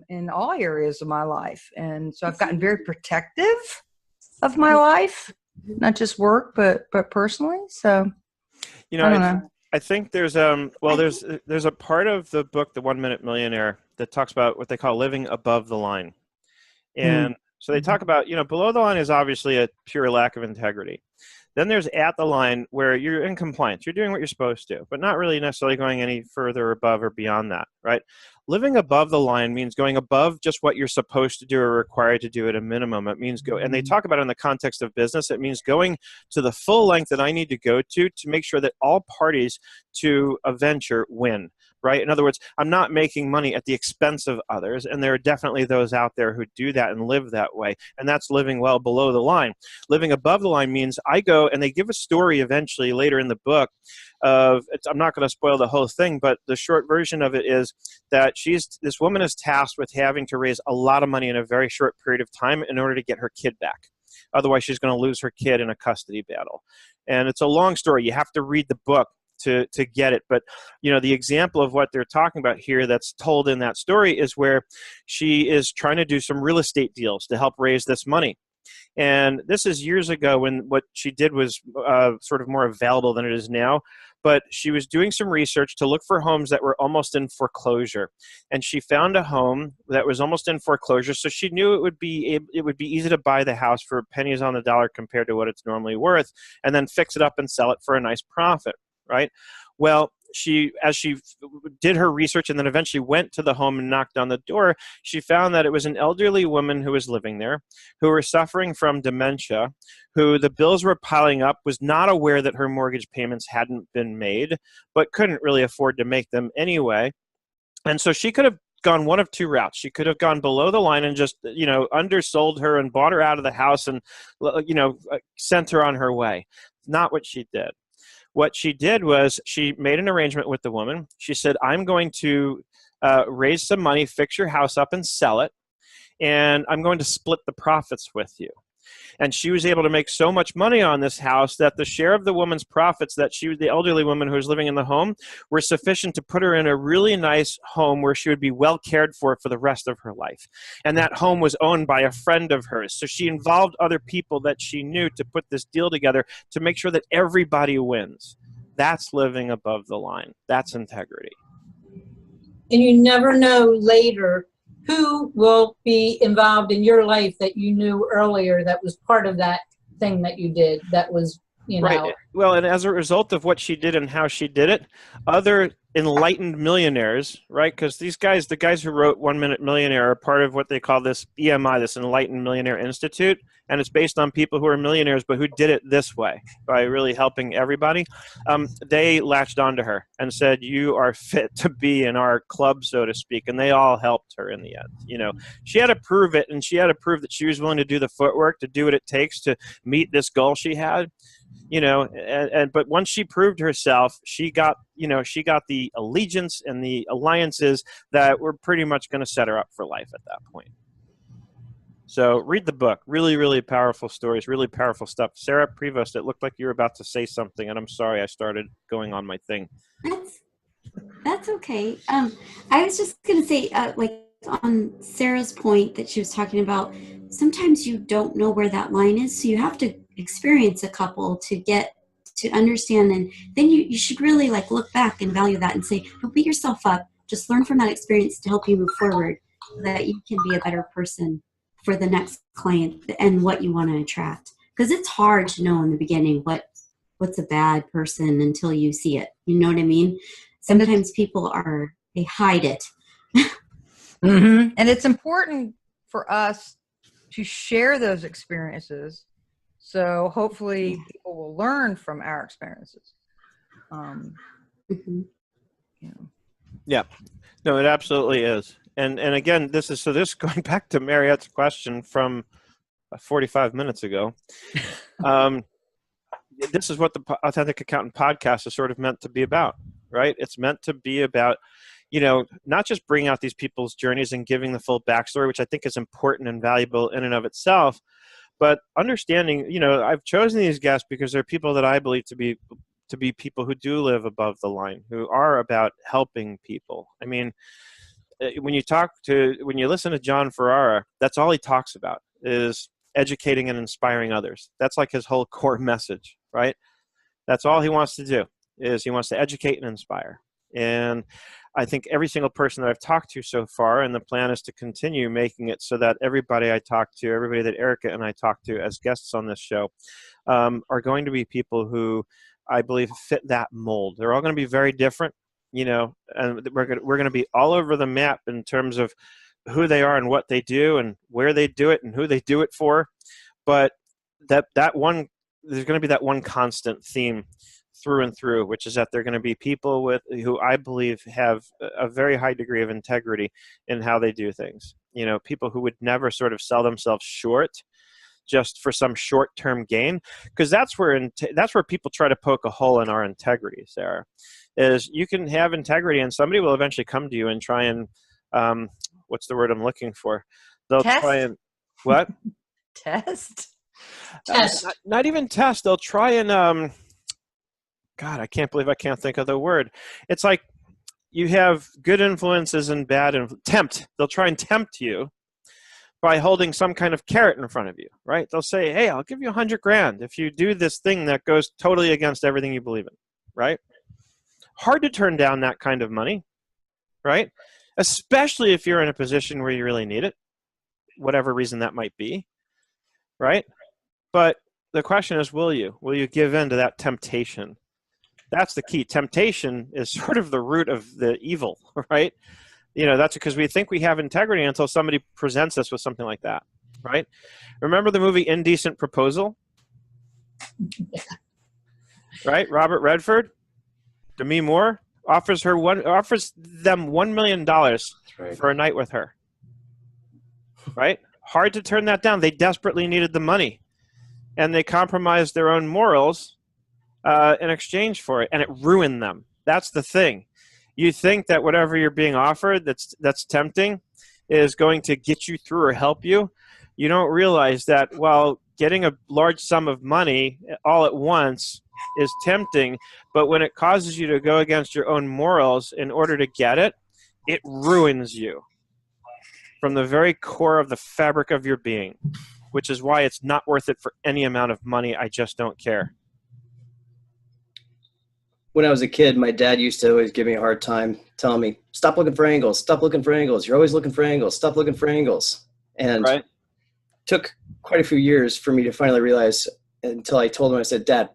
in all areas of my life. And so I've gotten very protective of my life, not just work, but personally. So, you know, I think there's there's a part of the book, The 1 Minute Millionaire, that talks about what they call living above the line. And so they talk about, below the line is obviously a pure lack of integrity. Then there's at the line where you're in compliance. You're doing what you're supposed to, but not really necessarily going any further above or beyond that, right? Living above the line means going above just what you're supposed to do or required to do at a minimum. It means and they talk about it in the context of business. It means going to the full length that I need to go to make sure that all parties to a venture win. Right? In other words, I'm not making money at the expense of others, and there are definitely those out there who do that and live that way, and that's living well below the line. Living above the line means I go, and they give a story eventually later in the book of, I'm not going to spoil the whole thing, but the short version of it is that this woman is tasked with having to raise a lot of money in a very short period of time in order to get her kid back. Otherwise, she's going to lose her kid in a custody battle. And it's a long story. You have to read the book to get it. But, the example of what they're talking about here that's told in that story is where she is trying to do some real estate deals to help raise this money. And this is years ago when what she did was sort of more available than it is now. But she was doing some research to look for homes that were almost in foreclosure. And she found a home that was almost in foreclosure. So she knew it would be easy to buy the house for pennies on the dollar compared to what it's normally worth, and then fix it up and sell it for a nice profit. Right? Well, as she did her research and then eventually went to the home and knocked on the door, she found that it was an elderly woman who was living there, who were suffering from dementia, who the bills were piling up, was not aware that her mortgage payments hadn't been made, but couldn't really afford to make them anyway. And so she could have gone one of two routes. She could have gone below the line and just, undersold her and bought her out of the house and, sent her on her way. Not what she did. What she did was she made an arrangement with the woman. She said, I'm going to raise some money, fix your house up and sell it, and I'm going to split the profits with you. And she was able to make so much money on this house that the share of the woman's profits that the elderly woman who was living in the home, were sufficient to put her in a really nice home where she would be well cared for the rest of her life. And that home was owned by a friend of hers. So she involved other people that she knew to put this deal together to make sure that everybody wins. That's living above the line. That's integrity. And you never know later who will be involved in your life that you knew earlier that was part of that thing that you did that was, Right. Well, and as a result of what she did and how she did it, other enlightened millionaires, right? Because the guys who wrote 1 Minute Millionaire are part of what they call this EMI, this Enlightened Millionaire Institute. And it's based on people who are millionaires, but who did it this way by really helping everybody. They latched onto her and said, you are fit to be in our club, so to speak. And they all helped her in the end. She had to prove it, and she had to prove that she was willing to do the footwork, to do what it takes to meet this goal she had. But once she proved herself, she got the allegiance and the alliances that were pretty much going to set her up for life at that point. So read the book. Really, really powerful stories, really powerful stuff. Sarah Prevost, it looked like you were about to say something, and I'm sorry I started going on my thing. That's okay. I was just going to say, like on Sarah's point that she was talking about, sometimes you don't know where that line is, so you have to experience a couple to get to understand, and then you should really like look back and value that and say, don't beat yourself up. Just learn from that experience to help you move forward so that you can be a better person for the next client and what you want to attract. Because it's hard to know in the beginning what's a bad person until you see it. You know what I mean? Sometimes people they hide it. Mm-hmm. And it's important for us to share those experiences. So hopefully people will learn from our experiences. Yeah, no, it absolutely is. And again, this going back to Marriott's question from 45 minutes ago. This is what the Authentic Accountant podcast is sort of meant to be about, right? It's meant to be about, not just bringing out these people's journeys and giving the full backstory, which I think is important and valuable in and of itself, but understanding, I've chosen these guests because they're people that I believe to be people who do live above the line, who are about helping people. I mean, when you listen to John Ferrara, that's all he talks about is educating and inspiring others. That's like his whole core message, right? That's all he wants to do, is he wants to educate and inspire. And I think every single person that I've talked to so far, and the plan is to continue making it so that everybody I talk to, everybody that Erica and I talk to as guests on this show, are going to be people who I believe fit that mold. They're all going to be very different, and we're going to be all over the map in terms of who they are and what they do and where they do it and who they do it for. But there's going to be that one constant theme through and through, which is that they're going to be people who I believe have a very high degree of integrity in how they do things. People who would never sort of sell themselves short just for some short-term gain, because that's where people try to poke a hole in our integrity, Sarah. Is you can have integrity and somebody will eventually come to you and try and what's the word I'm looking for? They'll Test? try and what? Test? Not even test. They'll try and God, I can't believe I can't think of the word. It's like you have good influences and bad tempt. They'll try and tempt you by holding some kind of carrot in front of you, right? They'll say, hey, I'll give you $100,000 if you do this thing that goes totally against everything you believe in, right? Hard to turn down that kind of money, right? Especially if you're in a position where you really need it, whatever reason that might be, right? But the question is, will you give in to that temptation? That's the key. Temptation is sort of the root of the evil, right? That's because we think we have integrity until somebody presents us with something like that, right? Remember the movie Indecent Proposal? Right? Robert Redford, Demi Moore offers them $1 million for a night with her, right? Hard to turn that down. They desperately needed the money, and they compromised their own morals in exchange for it, and it ruined them. That's the thing. You think that whatever you're being offered that's tempting is going to get you through or help you. You don't realize that while getting a large sum of money all at once is tempting, but when it causes you to go against your own morals in order to get it, it ruins you from the very core of the fabric of your being, which is why it's not worth it for any amount of money. I just don't care. When I was a kid, my dad used to always give me a hard time telling me, stop looking for angles, stop looking for angles. You're always looking for angles, stop looking for angles. And it took quite a few years for me to finally realize, until I told him, I said, Dad,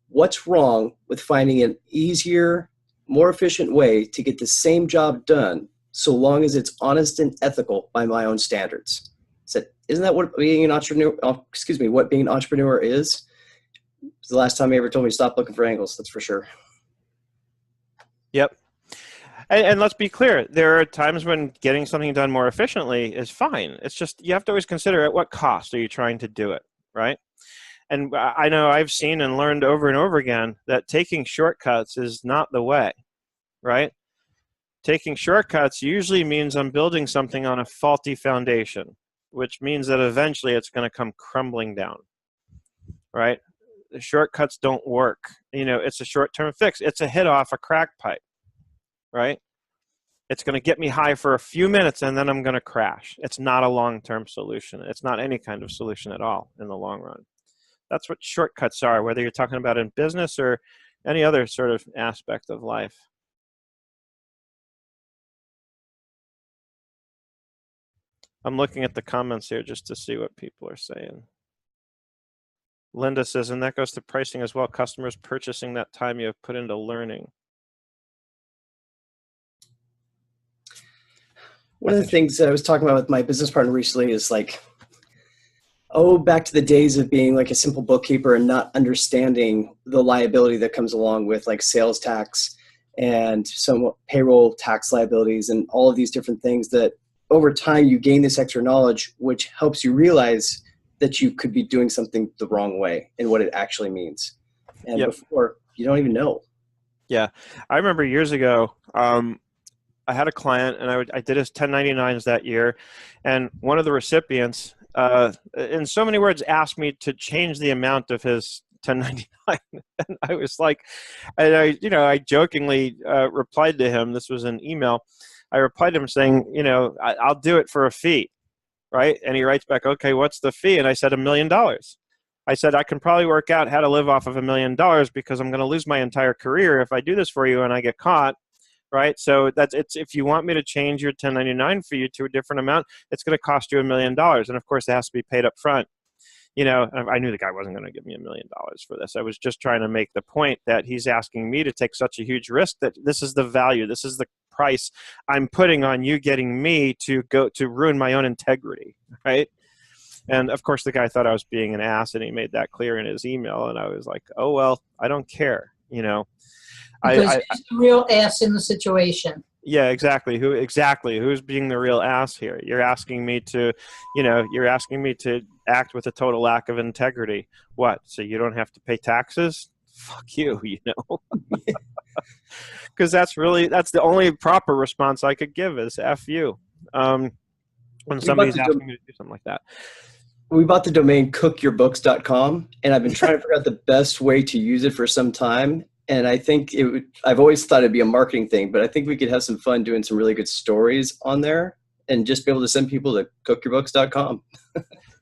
what's wrong with finding an easier, more efficient way to get the same job done so long as it's honest and ethical by my own standards? I said, isn't that what being an entrepreneur is? It's the last time he ever told me to stop looking for angles, that's for sure. Yep. And let's be clear, there are times when getting something done more efficiently is fine. It's just you have to always consider at what cost are you trying to do it, right? And I know I've seen and learned over and over again that taking shortcuts is not the way, right? Taking shortcuts usually means I'm building something on a faulty foundation, which means that eventually it's going to come crumbling down, right? The shortcuts don't work. You know, it's a short-term fix. It's a hit off a crack pipe, right? It's going to get me high for a few minutes and then I'm going to crash. It's not a long-term solution. It's not any kind of solution at all in the long run. That's what shortcuts are, whether you're talking about in business or any other sort of aspect of life. I'm looking at the comments here just to see what people are saying. Linda says, and that goes to pricing as well. Customers purchasing that time you have put into learning. One of the things that I was talking about with my business partner recently is like, back to the days of being like a simple bookkeeper and not understanding the liability that comes along with like sales tax and some payroll tax liabilities and all of these different things that over time you gain this extra knowledge, which helps you realize that you could be doing something the wrong way and what it actually means. And before, you don't even know. Yeah. I remember years ago, I had a client and I did his 1099s that year. And one of the recipients, in so many words, asked me to change the amount of his 1099. And I was like, and I jokingly replied to him. This was an email. I replied to him saying, I'll do it for a fee. Right? And he writes back, okay, what's the fee? And I said, $1 million. I said, I can probably work out how to live off of $1 million because I'm going to lose my entire career if I do this for you and I get caught. Right? So if you want me to change your 1099 for you to a different amount, it's going to cost you $1 million. And of course it has to be paid up front. I knew the guy wasn't going to give me $1 million for this. I was just trying to make the point that he's asking me to take such a huge risk that this is the value. This is the price I'm putting on you getting me to go to ruin my own integrity. Right. And of course the guy thought I was being an ass and he made that clear in his email. And I was like, oh, well, I don't care. Because he's the real ass in the situation. Yeah, exactly. Who's being the real ass here? You're asking me to, act with a total lack of integrity. What? So you don't have to pay taxes? Fuck you, Because that's the only proper response I could give is F you. When somebody's asking me to do something like that. We bought the domain cookyourbooks.com, and I've been trying to figure out the best way to use it for some time. And I think I've always thought it'd be a marketing thing, but I think we could have some fun doing some really good stories on there and just be able to send people to cookyourbooks.com.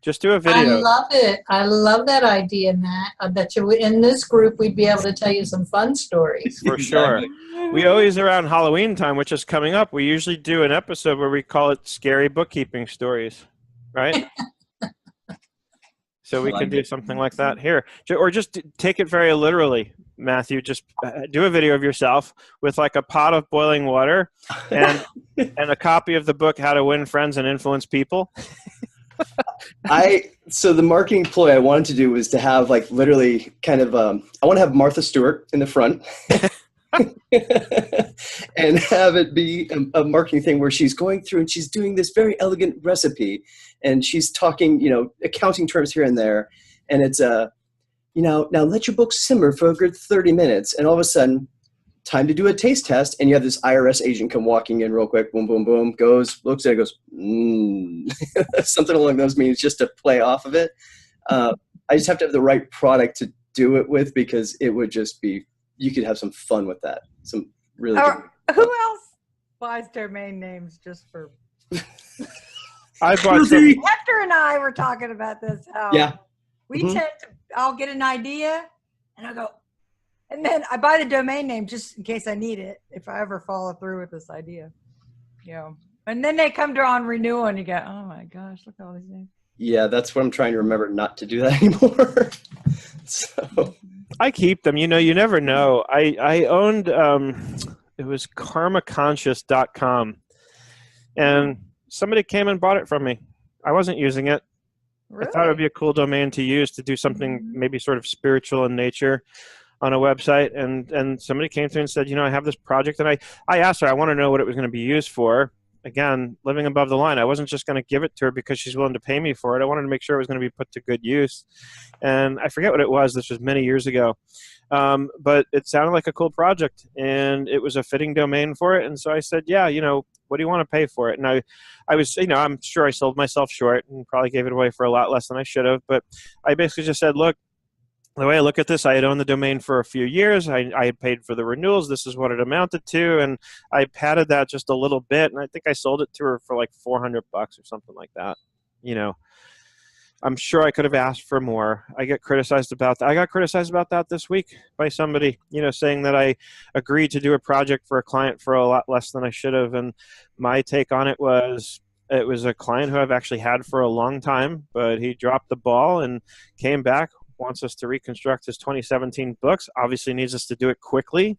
Just do a video. I love it. I love that idea, Matt. I bet you in this group we'd be able to tell you some fun stories. For sure. We always, around Halloween time, which is coming up, we usually do an episode where we call it Scary Bookkeeping Stories, right? So we can do something like that here. Or just take it very literally, Matthew. Just do a video of yourself with like a pot of boiling water and a copy of the book, How to Win Friends and Influence People. So the marketing ploy I wanted to do was to have like literally kind of, I want to have Martha Stewart in the front and have it be a marketing thing where she's going through and she's doing this very elegant recipe and she's talking, accounting terms here and there. And it's, now let your book simmer for a good 30 minutes. And all of a sudden, time to do a taste test. And you have this IRS agent come walking in real quick, boom, boom, boom, looks at it, goes, something along those means just to play off of it. I just have to have the right product to do it with because it would just be, you could have some fun with that. Some really Who else buys domain names just for... I bought some. Hector and I were talking about this. We tend to, I'll get an idea and I'll go, and then I buy the domain name just in case I need it, if I ever follow through with this idea. And then they come to on renewal and you go, oh my gosh, look at all these names. Yeah, that's what I'm trying to remember not to do that anymore. So I keep them. You never know. I owned, it was karmaconscious.com. And somebody came and bought it from me. I wasn't using it. Really? I thought it would be a cool domain to use to do something maybe sort of spiritual in nature on a website. And somebody came through and said, I have this project. And I asked her, I want to know what it was going to be used for. Again, living above the line. I wasn't just going to give it to her because she's willing to pay me for it. I wanted to make sure it was going to be put to good use. And I forget what it was. This was many years ago. But it sounded like a cool project. And it was a fitting domain for it. And so I said, yeah, What do you want to pay for it? And I was, I'm sure I sold myself short and probably gave it away for a lot less than I should have. But I basically just said, look, the way I look at this, I had owned the domain for a few years. I had paid for the renewals. This is what it amounted to. And I padded that just a little bit. And I think I sold it to her for like $400 or something like that. I'm sure I could have asked for more. I got criticized about that. I got criticized about that this week by somebody, saying that I agreed to do a project for a client for a lot less than I should have. And my take on it was a client who I've actually had for a long time, but he dropped the ball and came back, wants us to reconstruct his 2017 books, obviously needs us to do it quickly.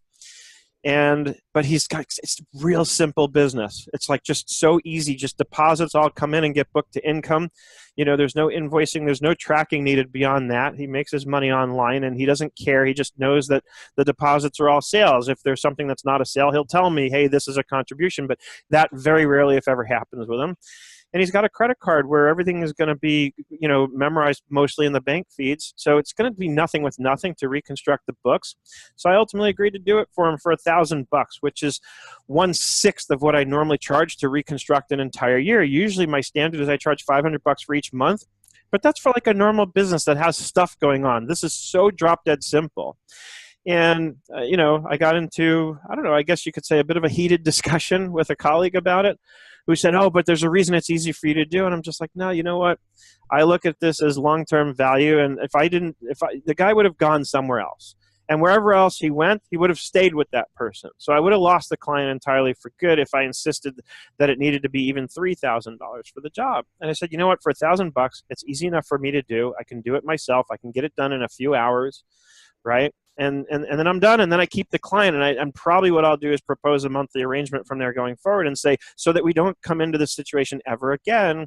But it's real simple business. It's like just so easy, just deposits all come in and get booked to income. There's no invoicing, there's no tracking needed beyond that. He makes his money online and he doesn't care. He just knows that the deposits are all sales. If there's something that's not a sale, he'll tell me, hey, this is a contribution, but that very rarely, if ever, happens with him. And he's got a credit card where everything is going to be, memorized mostly in the bank feeds. So it's going to be nothing with nothing to reconstruct the books. So I ultimately agreed to do it for him for $1,000, which is 1/6 of what I normally charge to reconstruct an entire year. Usually my standard is I charge $500 for each month, but that's for like a normal business that has stuff going on. This is so drop dead simple. And, I got into, I don't know, I guess you could say a bit of a heated discussion with a colleague about it, who said, oh, but there's a reason it's easy for you to do. And I'm just like, no, you know what? I look at this as long-term value. And the guy would have gone somewhere else. And wherever else he went, he would have stayed with that person. So I would have lost the client entirely for good if I insisted that it needed to be even $3,000 for the job. And I said, you know what? For $1,000, it's easy enough for me to do. I can do it myself. I can get it done in a few hours, right? And then I'm done, and then I keep the client, and probably what I'll do is propose a monthly arrangement from there going forward and say, so that we don't come into this situation ever again.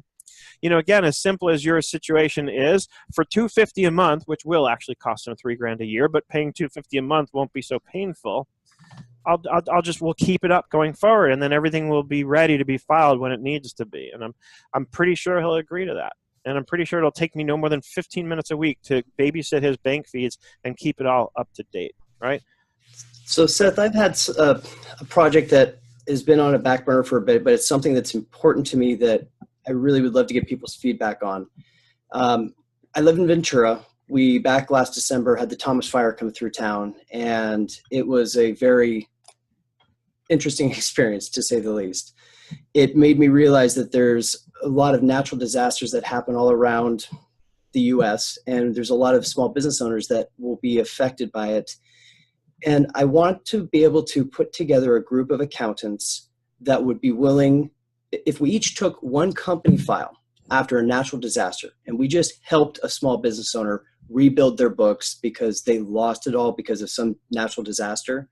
Again, as simple as your situation is, for $250 a month, which will actually cost him $3,000 a year, but paying $250 a month won't be so painful. We'll keep it up going forward, and then everything will be ready to be filed when it needs to be. And I'm pretty sure he'll agree to that. And I'm pretty sure it'll take me no more than 15 minutes a week to babysit his bank feeds and keep it all up to date, right? So, Seth, I've had a project that has been on a back burner for a bit, but it's something that's important to me that I really would love to get people's feedback on. I live in Ventura. We, back last December, had the Thomas Fire come through town, and it was a very interesting experience, to say the least. It made me realize that there's a lot of natural disasters that happen all around the U.S., and there's a lot of small business owners that will be affected by it. And I want to be able to put together a group of accountants that would be willing, if we each took one company file after a natural disaster, and we just helped a small business owner rebuild their books because they lost it all because of some natural disaster,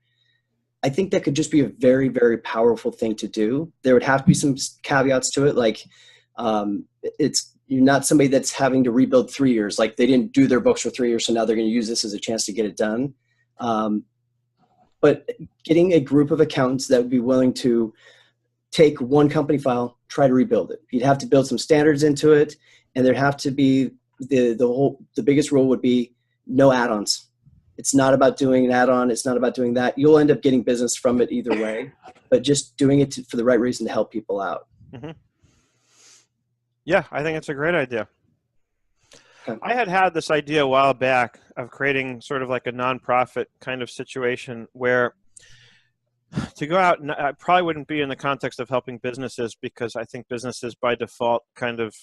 I think that could just be a very, very powerful thing to do. There would have to be some caveats to it. Like you're not somebody that's having to rebuild 3 years. Like they didn't do their books for 3 years, so now they're going to use this as a chance to get it done. But getting a group of accountants that would be willing to take one company file, try to rebuild it. You'd have to build some standards into it, and there'd have to be the biggest rule would be no add-ons. It's not about doing an add-on. It's not about doing that. You'll end up getting business from it either way, but just doing it for the right reason to help people out. Mm-hmm. Yeah, I think it's a great idea. Okay. I had this idea a while back of creating sort of like a nonprofit kind of situation where to go out, and I probably wouldn't be in the context of helping businesses because I think businesses by default kind of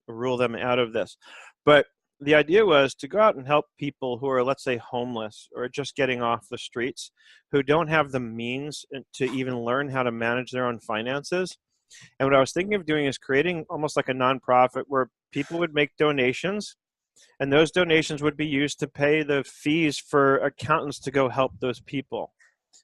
rule them out of this. But the idea was to go out and help people who are, let's say, homeless or just getting off the streets, who don't have the means to even learn how to manage their own finances. And what I was thinking of doing is creating almost like a nonprofit where people would make donations, and those donations would be used to pay the fees for accountants to go help those people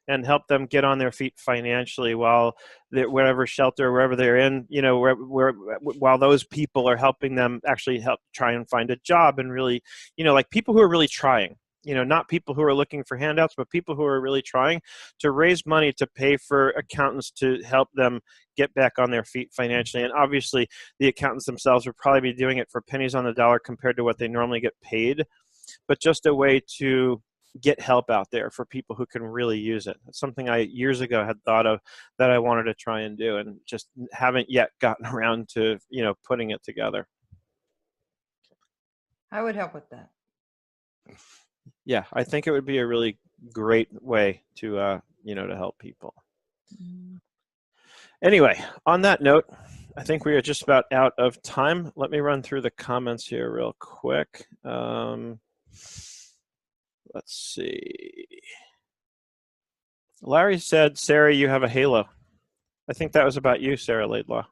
and help them get on their feet financially while whatever shelter, wherever they're in, while those people are helping them actually help try and find a job, and really, like people who are really trying, not people who are looking for handouts, but people who are really trying to raise money to pay for accountants to help them get back on their feet financially. And obviously the accountants themselves would probably be doing it for pennies on the dollar compared to what they normally get paid, but just a way to get help out there for people who can really use it. It's something I years ago had thought of that I wanted to try and do, and just haven't yet gotten around to, putting it together. I would help with that. Yeah, I think it would be a really great way to, to help people. Anyway, on that note, I think we are just about out of time. Let me run through the comments here real quick. Let's see. Larry said, Sarah, you have a halo. I think that was about you, Sarah Laidlaw.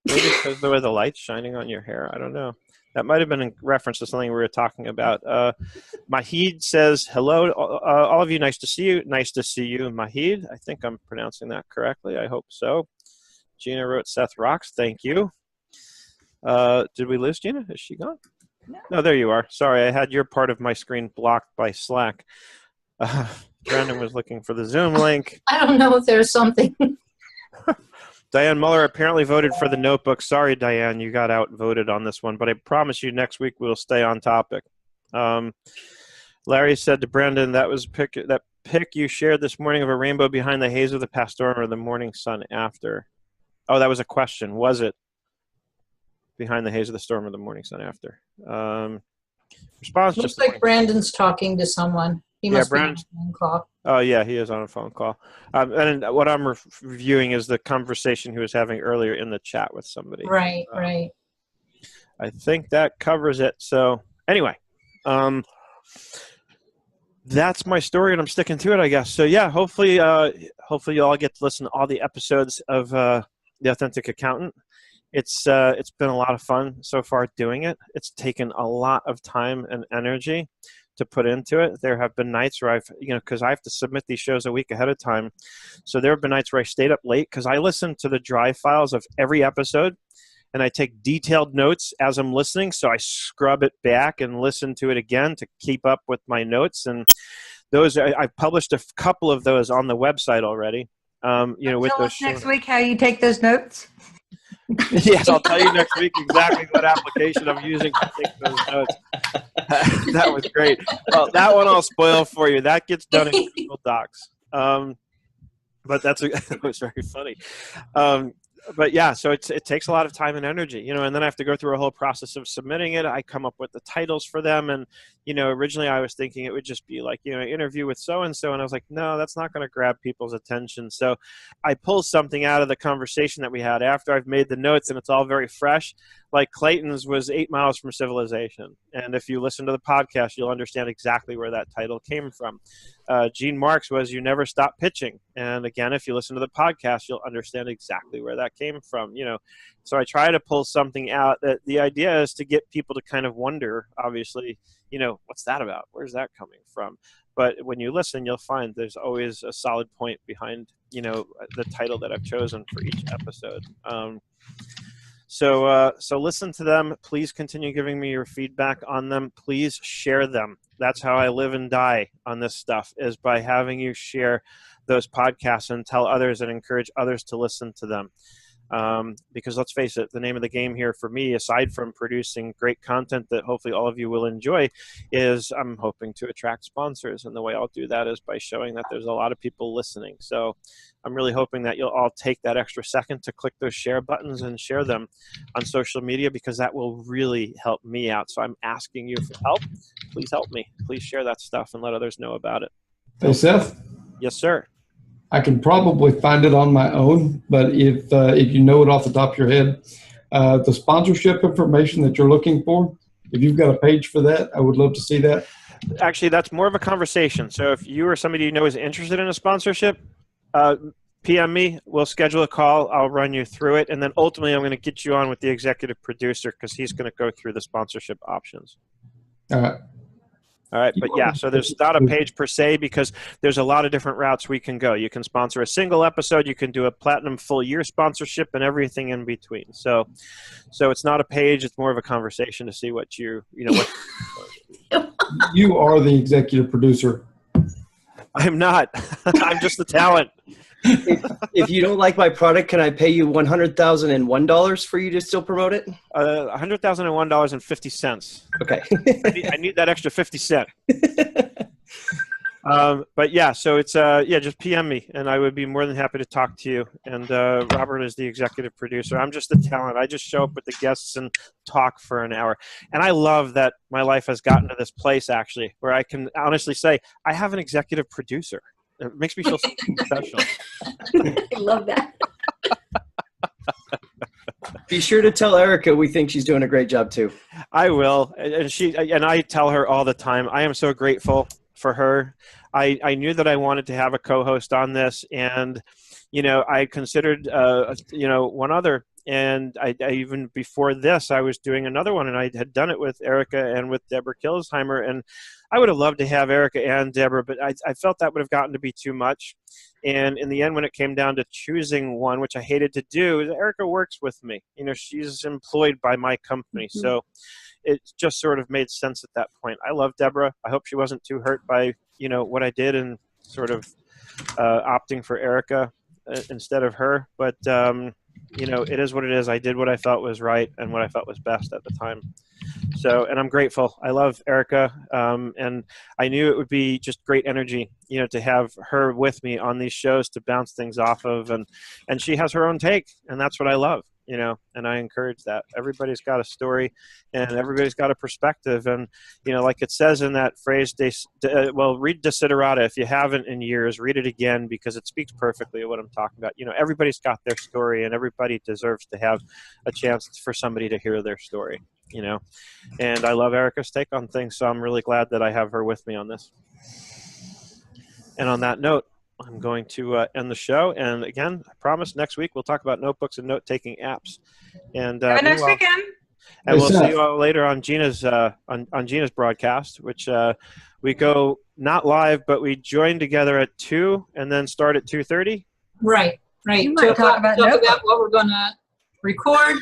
Maybe because the way the light's shining on your hair. I don't know. That might have been in reference to something we were talking about. Mahid says, hello, all of you. Nice to see you. Nice to see you, Mahid. I think I'm pronouncing that correctly. I hope so. Gina wrote, Seth rocks. Thank you. Did we lose Gina? Is she gone? No, there you are. Sorry, I had your part of my screen blocked by Slack. Brandon was looking for the Zoom link. I don't know if there's something. Diane Muller apparently voted for the notebook. Sorry, Diane, you got outvoted on this one, but I promise you next week we'll stay on topic. Larry said to Brandon, that pic you shared this morning of a rainbow behind the haze of the past storm or the morning sun after. Oh, that was a question. Was it behind the haze of the storm or the morning sun after? Response Looks just like Brandon's talking to someone. He must be on a phone call. Oh, yeah, he is on a phone call. And what I'm reviewing is the conversation he was having earlier in the chat with somebody. Right, right. I think that covers it. So anyway, that's my story, and I'm sticking to it, I guess. So yeah, hopefully you all get to listen to all the episodes of The Authentic Accountant. It's been a lot of fun so far doing it. It's taken a lot of time and energy to put into it. There have been nights where because I have to submit these shows a week ahead of time. So there have been nights where I stayed up late because I listen to the drive files of every episode and I take detailed notes as I'm listening. So I scrub it back and listen to it again to keep up with my notes. And those, I've published a couple of those on the website already. With Tell us next week how you take those notes. Yes, I'll tell you next week exactly what application I'm using to take those notes. That was great. Well, that one I'll spoil for you. That gets done in Google Docs. But that was very funny. But yeah, so it takes a lot of time and energy, and then I have to go through a whole process of submitting it. I come up with the titles for them. And, originally I was thinking it would just be like, interview with so-and-so. And I was like, no, that's not going to grab people's attention. So I pull something out of the conversation that we had after I've made the notes and it's all very fresh. Like Clayton's was 8 Miles from Civilization. And if you listen to the podcast, you'll understand exactly where that title came from. Gene Marks was You Never Stop Pitching. And again, if you listen to the podcast, you'll understand exactly where that came from. So I try to pull something out that the idea is to get people to kind of wonder, obviously, what's that about? Where's that coming from? But when you listen, you'll find there's always a solid point behind, the title that I've chosen for each episode. So listen to them. Please continue giving me your feedback on them. Please share them. That's how I live and die on this stuff, is by having you share those podcasts and tell others and encourage others to listen to them. Because let's face it, the name of the game here for me, aside from producing great content that hopefully all of you will enjoy, is I'm hoping to attract sponsors. And the way I'll do that is by showing that there's a lot of people listening. So I'm really hoping that you'll all take that extra second to click those share buttons and share them on social media, because that will really help me out. So I'm asking you for help. Please help me. Please share that stuff and let others know about it. Hey, Seth? Yes, sir. I can probably find it on my own, but if you know it off the top of your head, the sponsorship information that you're looking for, if you've got a page for that, I would love to see that. Actually, that's more of a conversation. So if you or somebody you know is interested in a sponsorship, PM me. We'll schedule a call. I'll run you through it. And then ultimately, I'm going to get you on with the executive producer, because he's going to go through the sponsorship options. All right. All right. But yeah, so there's not a page per se, because there's a lot of different routes we can go. You can sponsor a single episode. You can do a platinum full year sponsorship and everything in between. So it's not a page. It's more of a conversation to see what you know. What You are the executive producer. I'm not. I'm just the talent. If you don't like my product, can I pay you $100,001 for you to still promote it? $100,001.50. Okay. I need that extra 50 cents. But yeah, so it's just PM me, and I would be more than happy to talk to you. And Robert is the executive producer. I'm just the talent. I just show up with the guests and talk for an hour. And I love that my life has gotten to this place actually, where I can honestly say I have an executive producer. It makes me feel so special. I love that. Be sure to tell Erica we think she's doing a great job too. I will, and I tell her all the time. I am so grateful for her. I knew that I wanted to have a co-host on this, and I considered one other, and I even before this I was doing another one, and I had done it with Erica and with Deborah Kilsheimer, and I would have loved to have Erica and Deborah, but I felt that would have gotten to be too much. And in the end, when it came down to choosing one, which I hated to do, Erica works with me. She's employed by my company. Mm-hmm. So it just sort of made sense at that point. I love Deborah. I hope she wasn't too hurt by, what I did and sort of opting for Erica instead of her. But, it is what it is. I did what I felt was right and what I felt was best at the time. So, and I'm grateful. I love Erica, and I knew it would be just great energy, to have her with me on these shows to bounce things off of, and she has her own take, and that's what I love, and I encourage that. Everybody's got a story, and everybody's got a perspective, and like it says in that phrase, read Desiderata if you haven't in years, read it again because it speaks perfectly of what I'm talking about. Everybody's got their story, and everybody deserves to have a chance for somebody to hear their story. And I love Erica's take on things, so I'm really glad that I have her with me on this. And on that note, I'm going to end the show. And again, I promise next week we'll talk about notebooks and note-taking apps. And next weekend. And we'll see you all later on Gina's on Gina's broadcast, which we go not live, but we join together at 2 and then start at 2:30. Right. Talk about what we're going to record.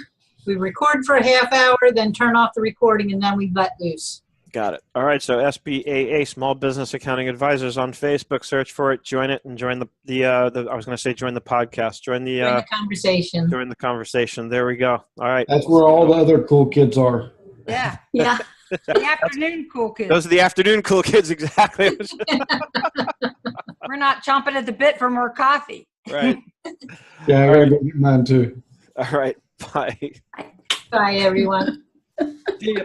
We record for a half hour, then turn off the recording, and then we let loose. Got it. All right. So SBAA, Small Business Accounting Advisors on Facebook. Search for it, join it, and join the I was going to say join the podcast. Join the conversation. Join the conversation. There we go. All right. That's where all the other cool kids are. Yeah. Yeah. The afternoon cool kids. Those are the afternoon cool kids, exactly. We're not chomping at the bit for more coffee. Right. Yeah, I gotta go get mine too. All right. Bye. Bye, everyone. See ya.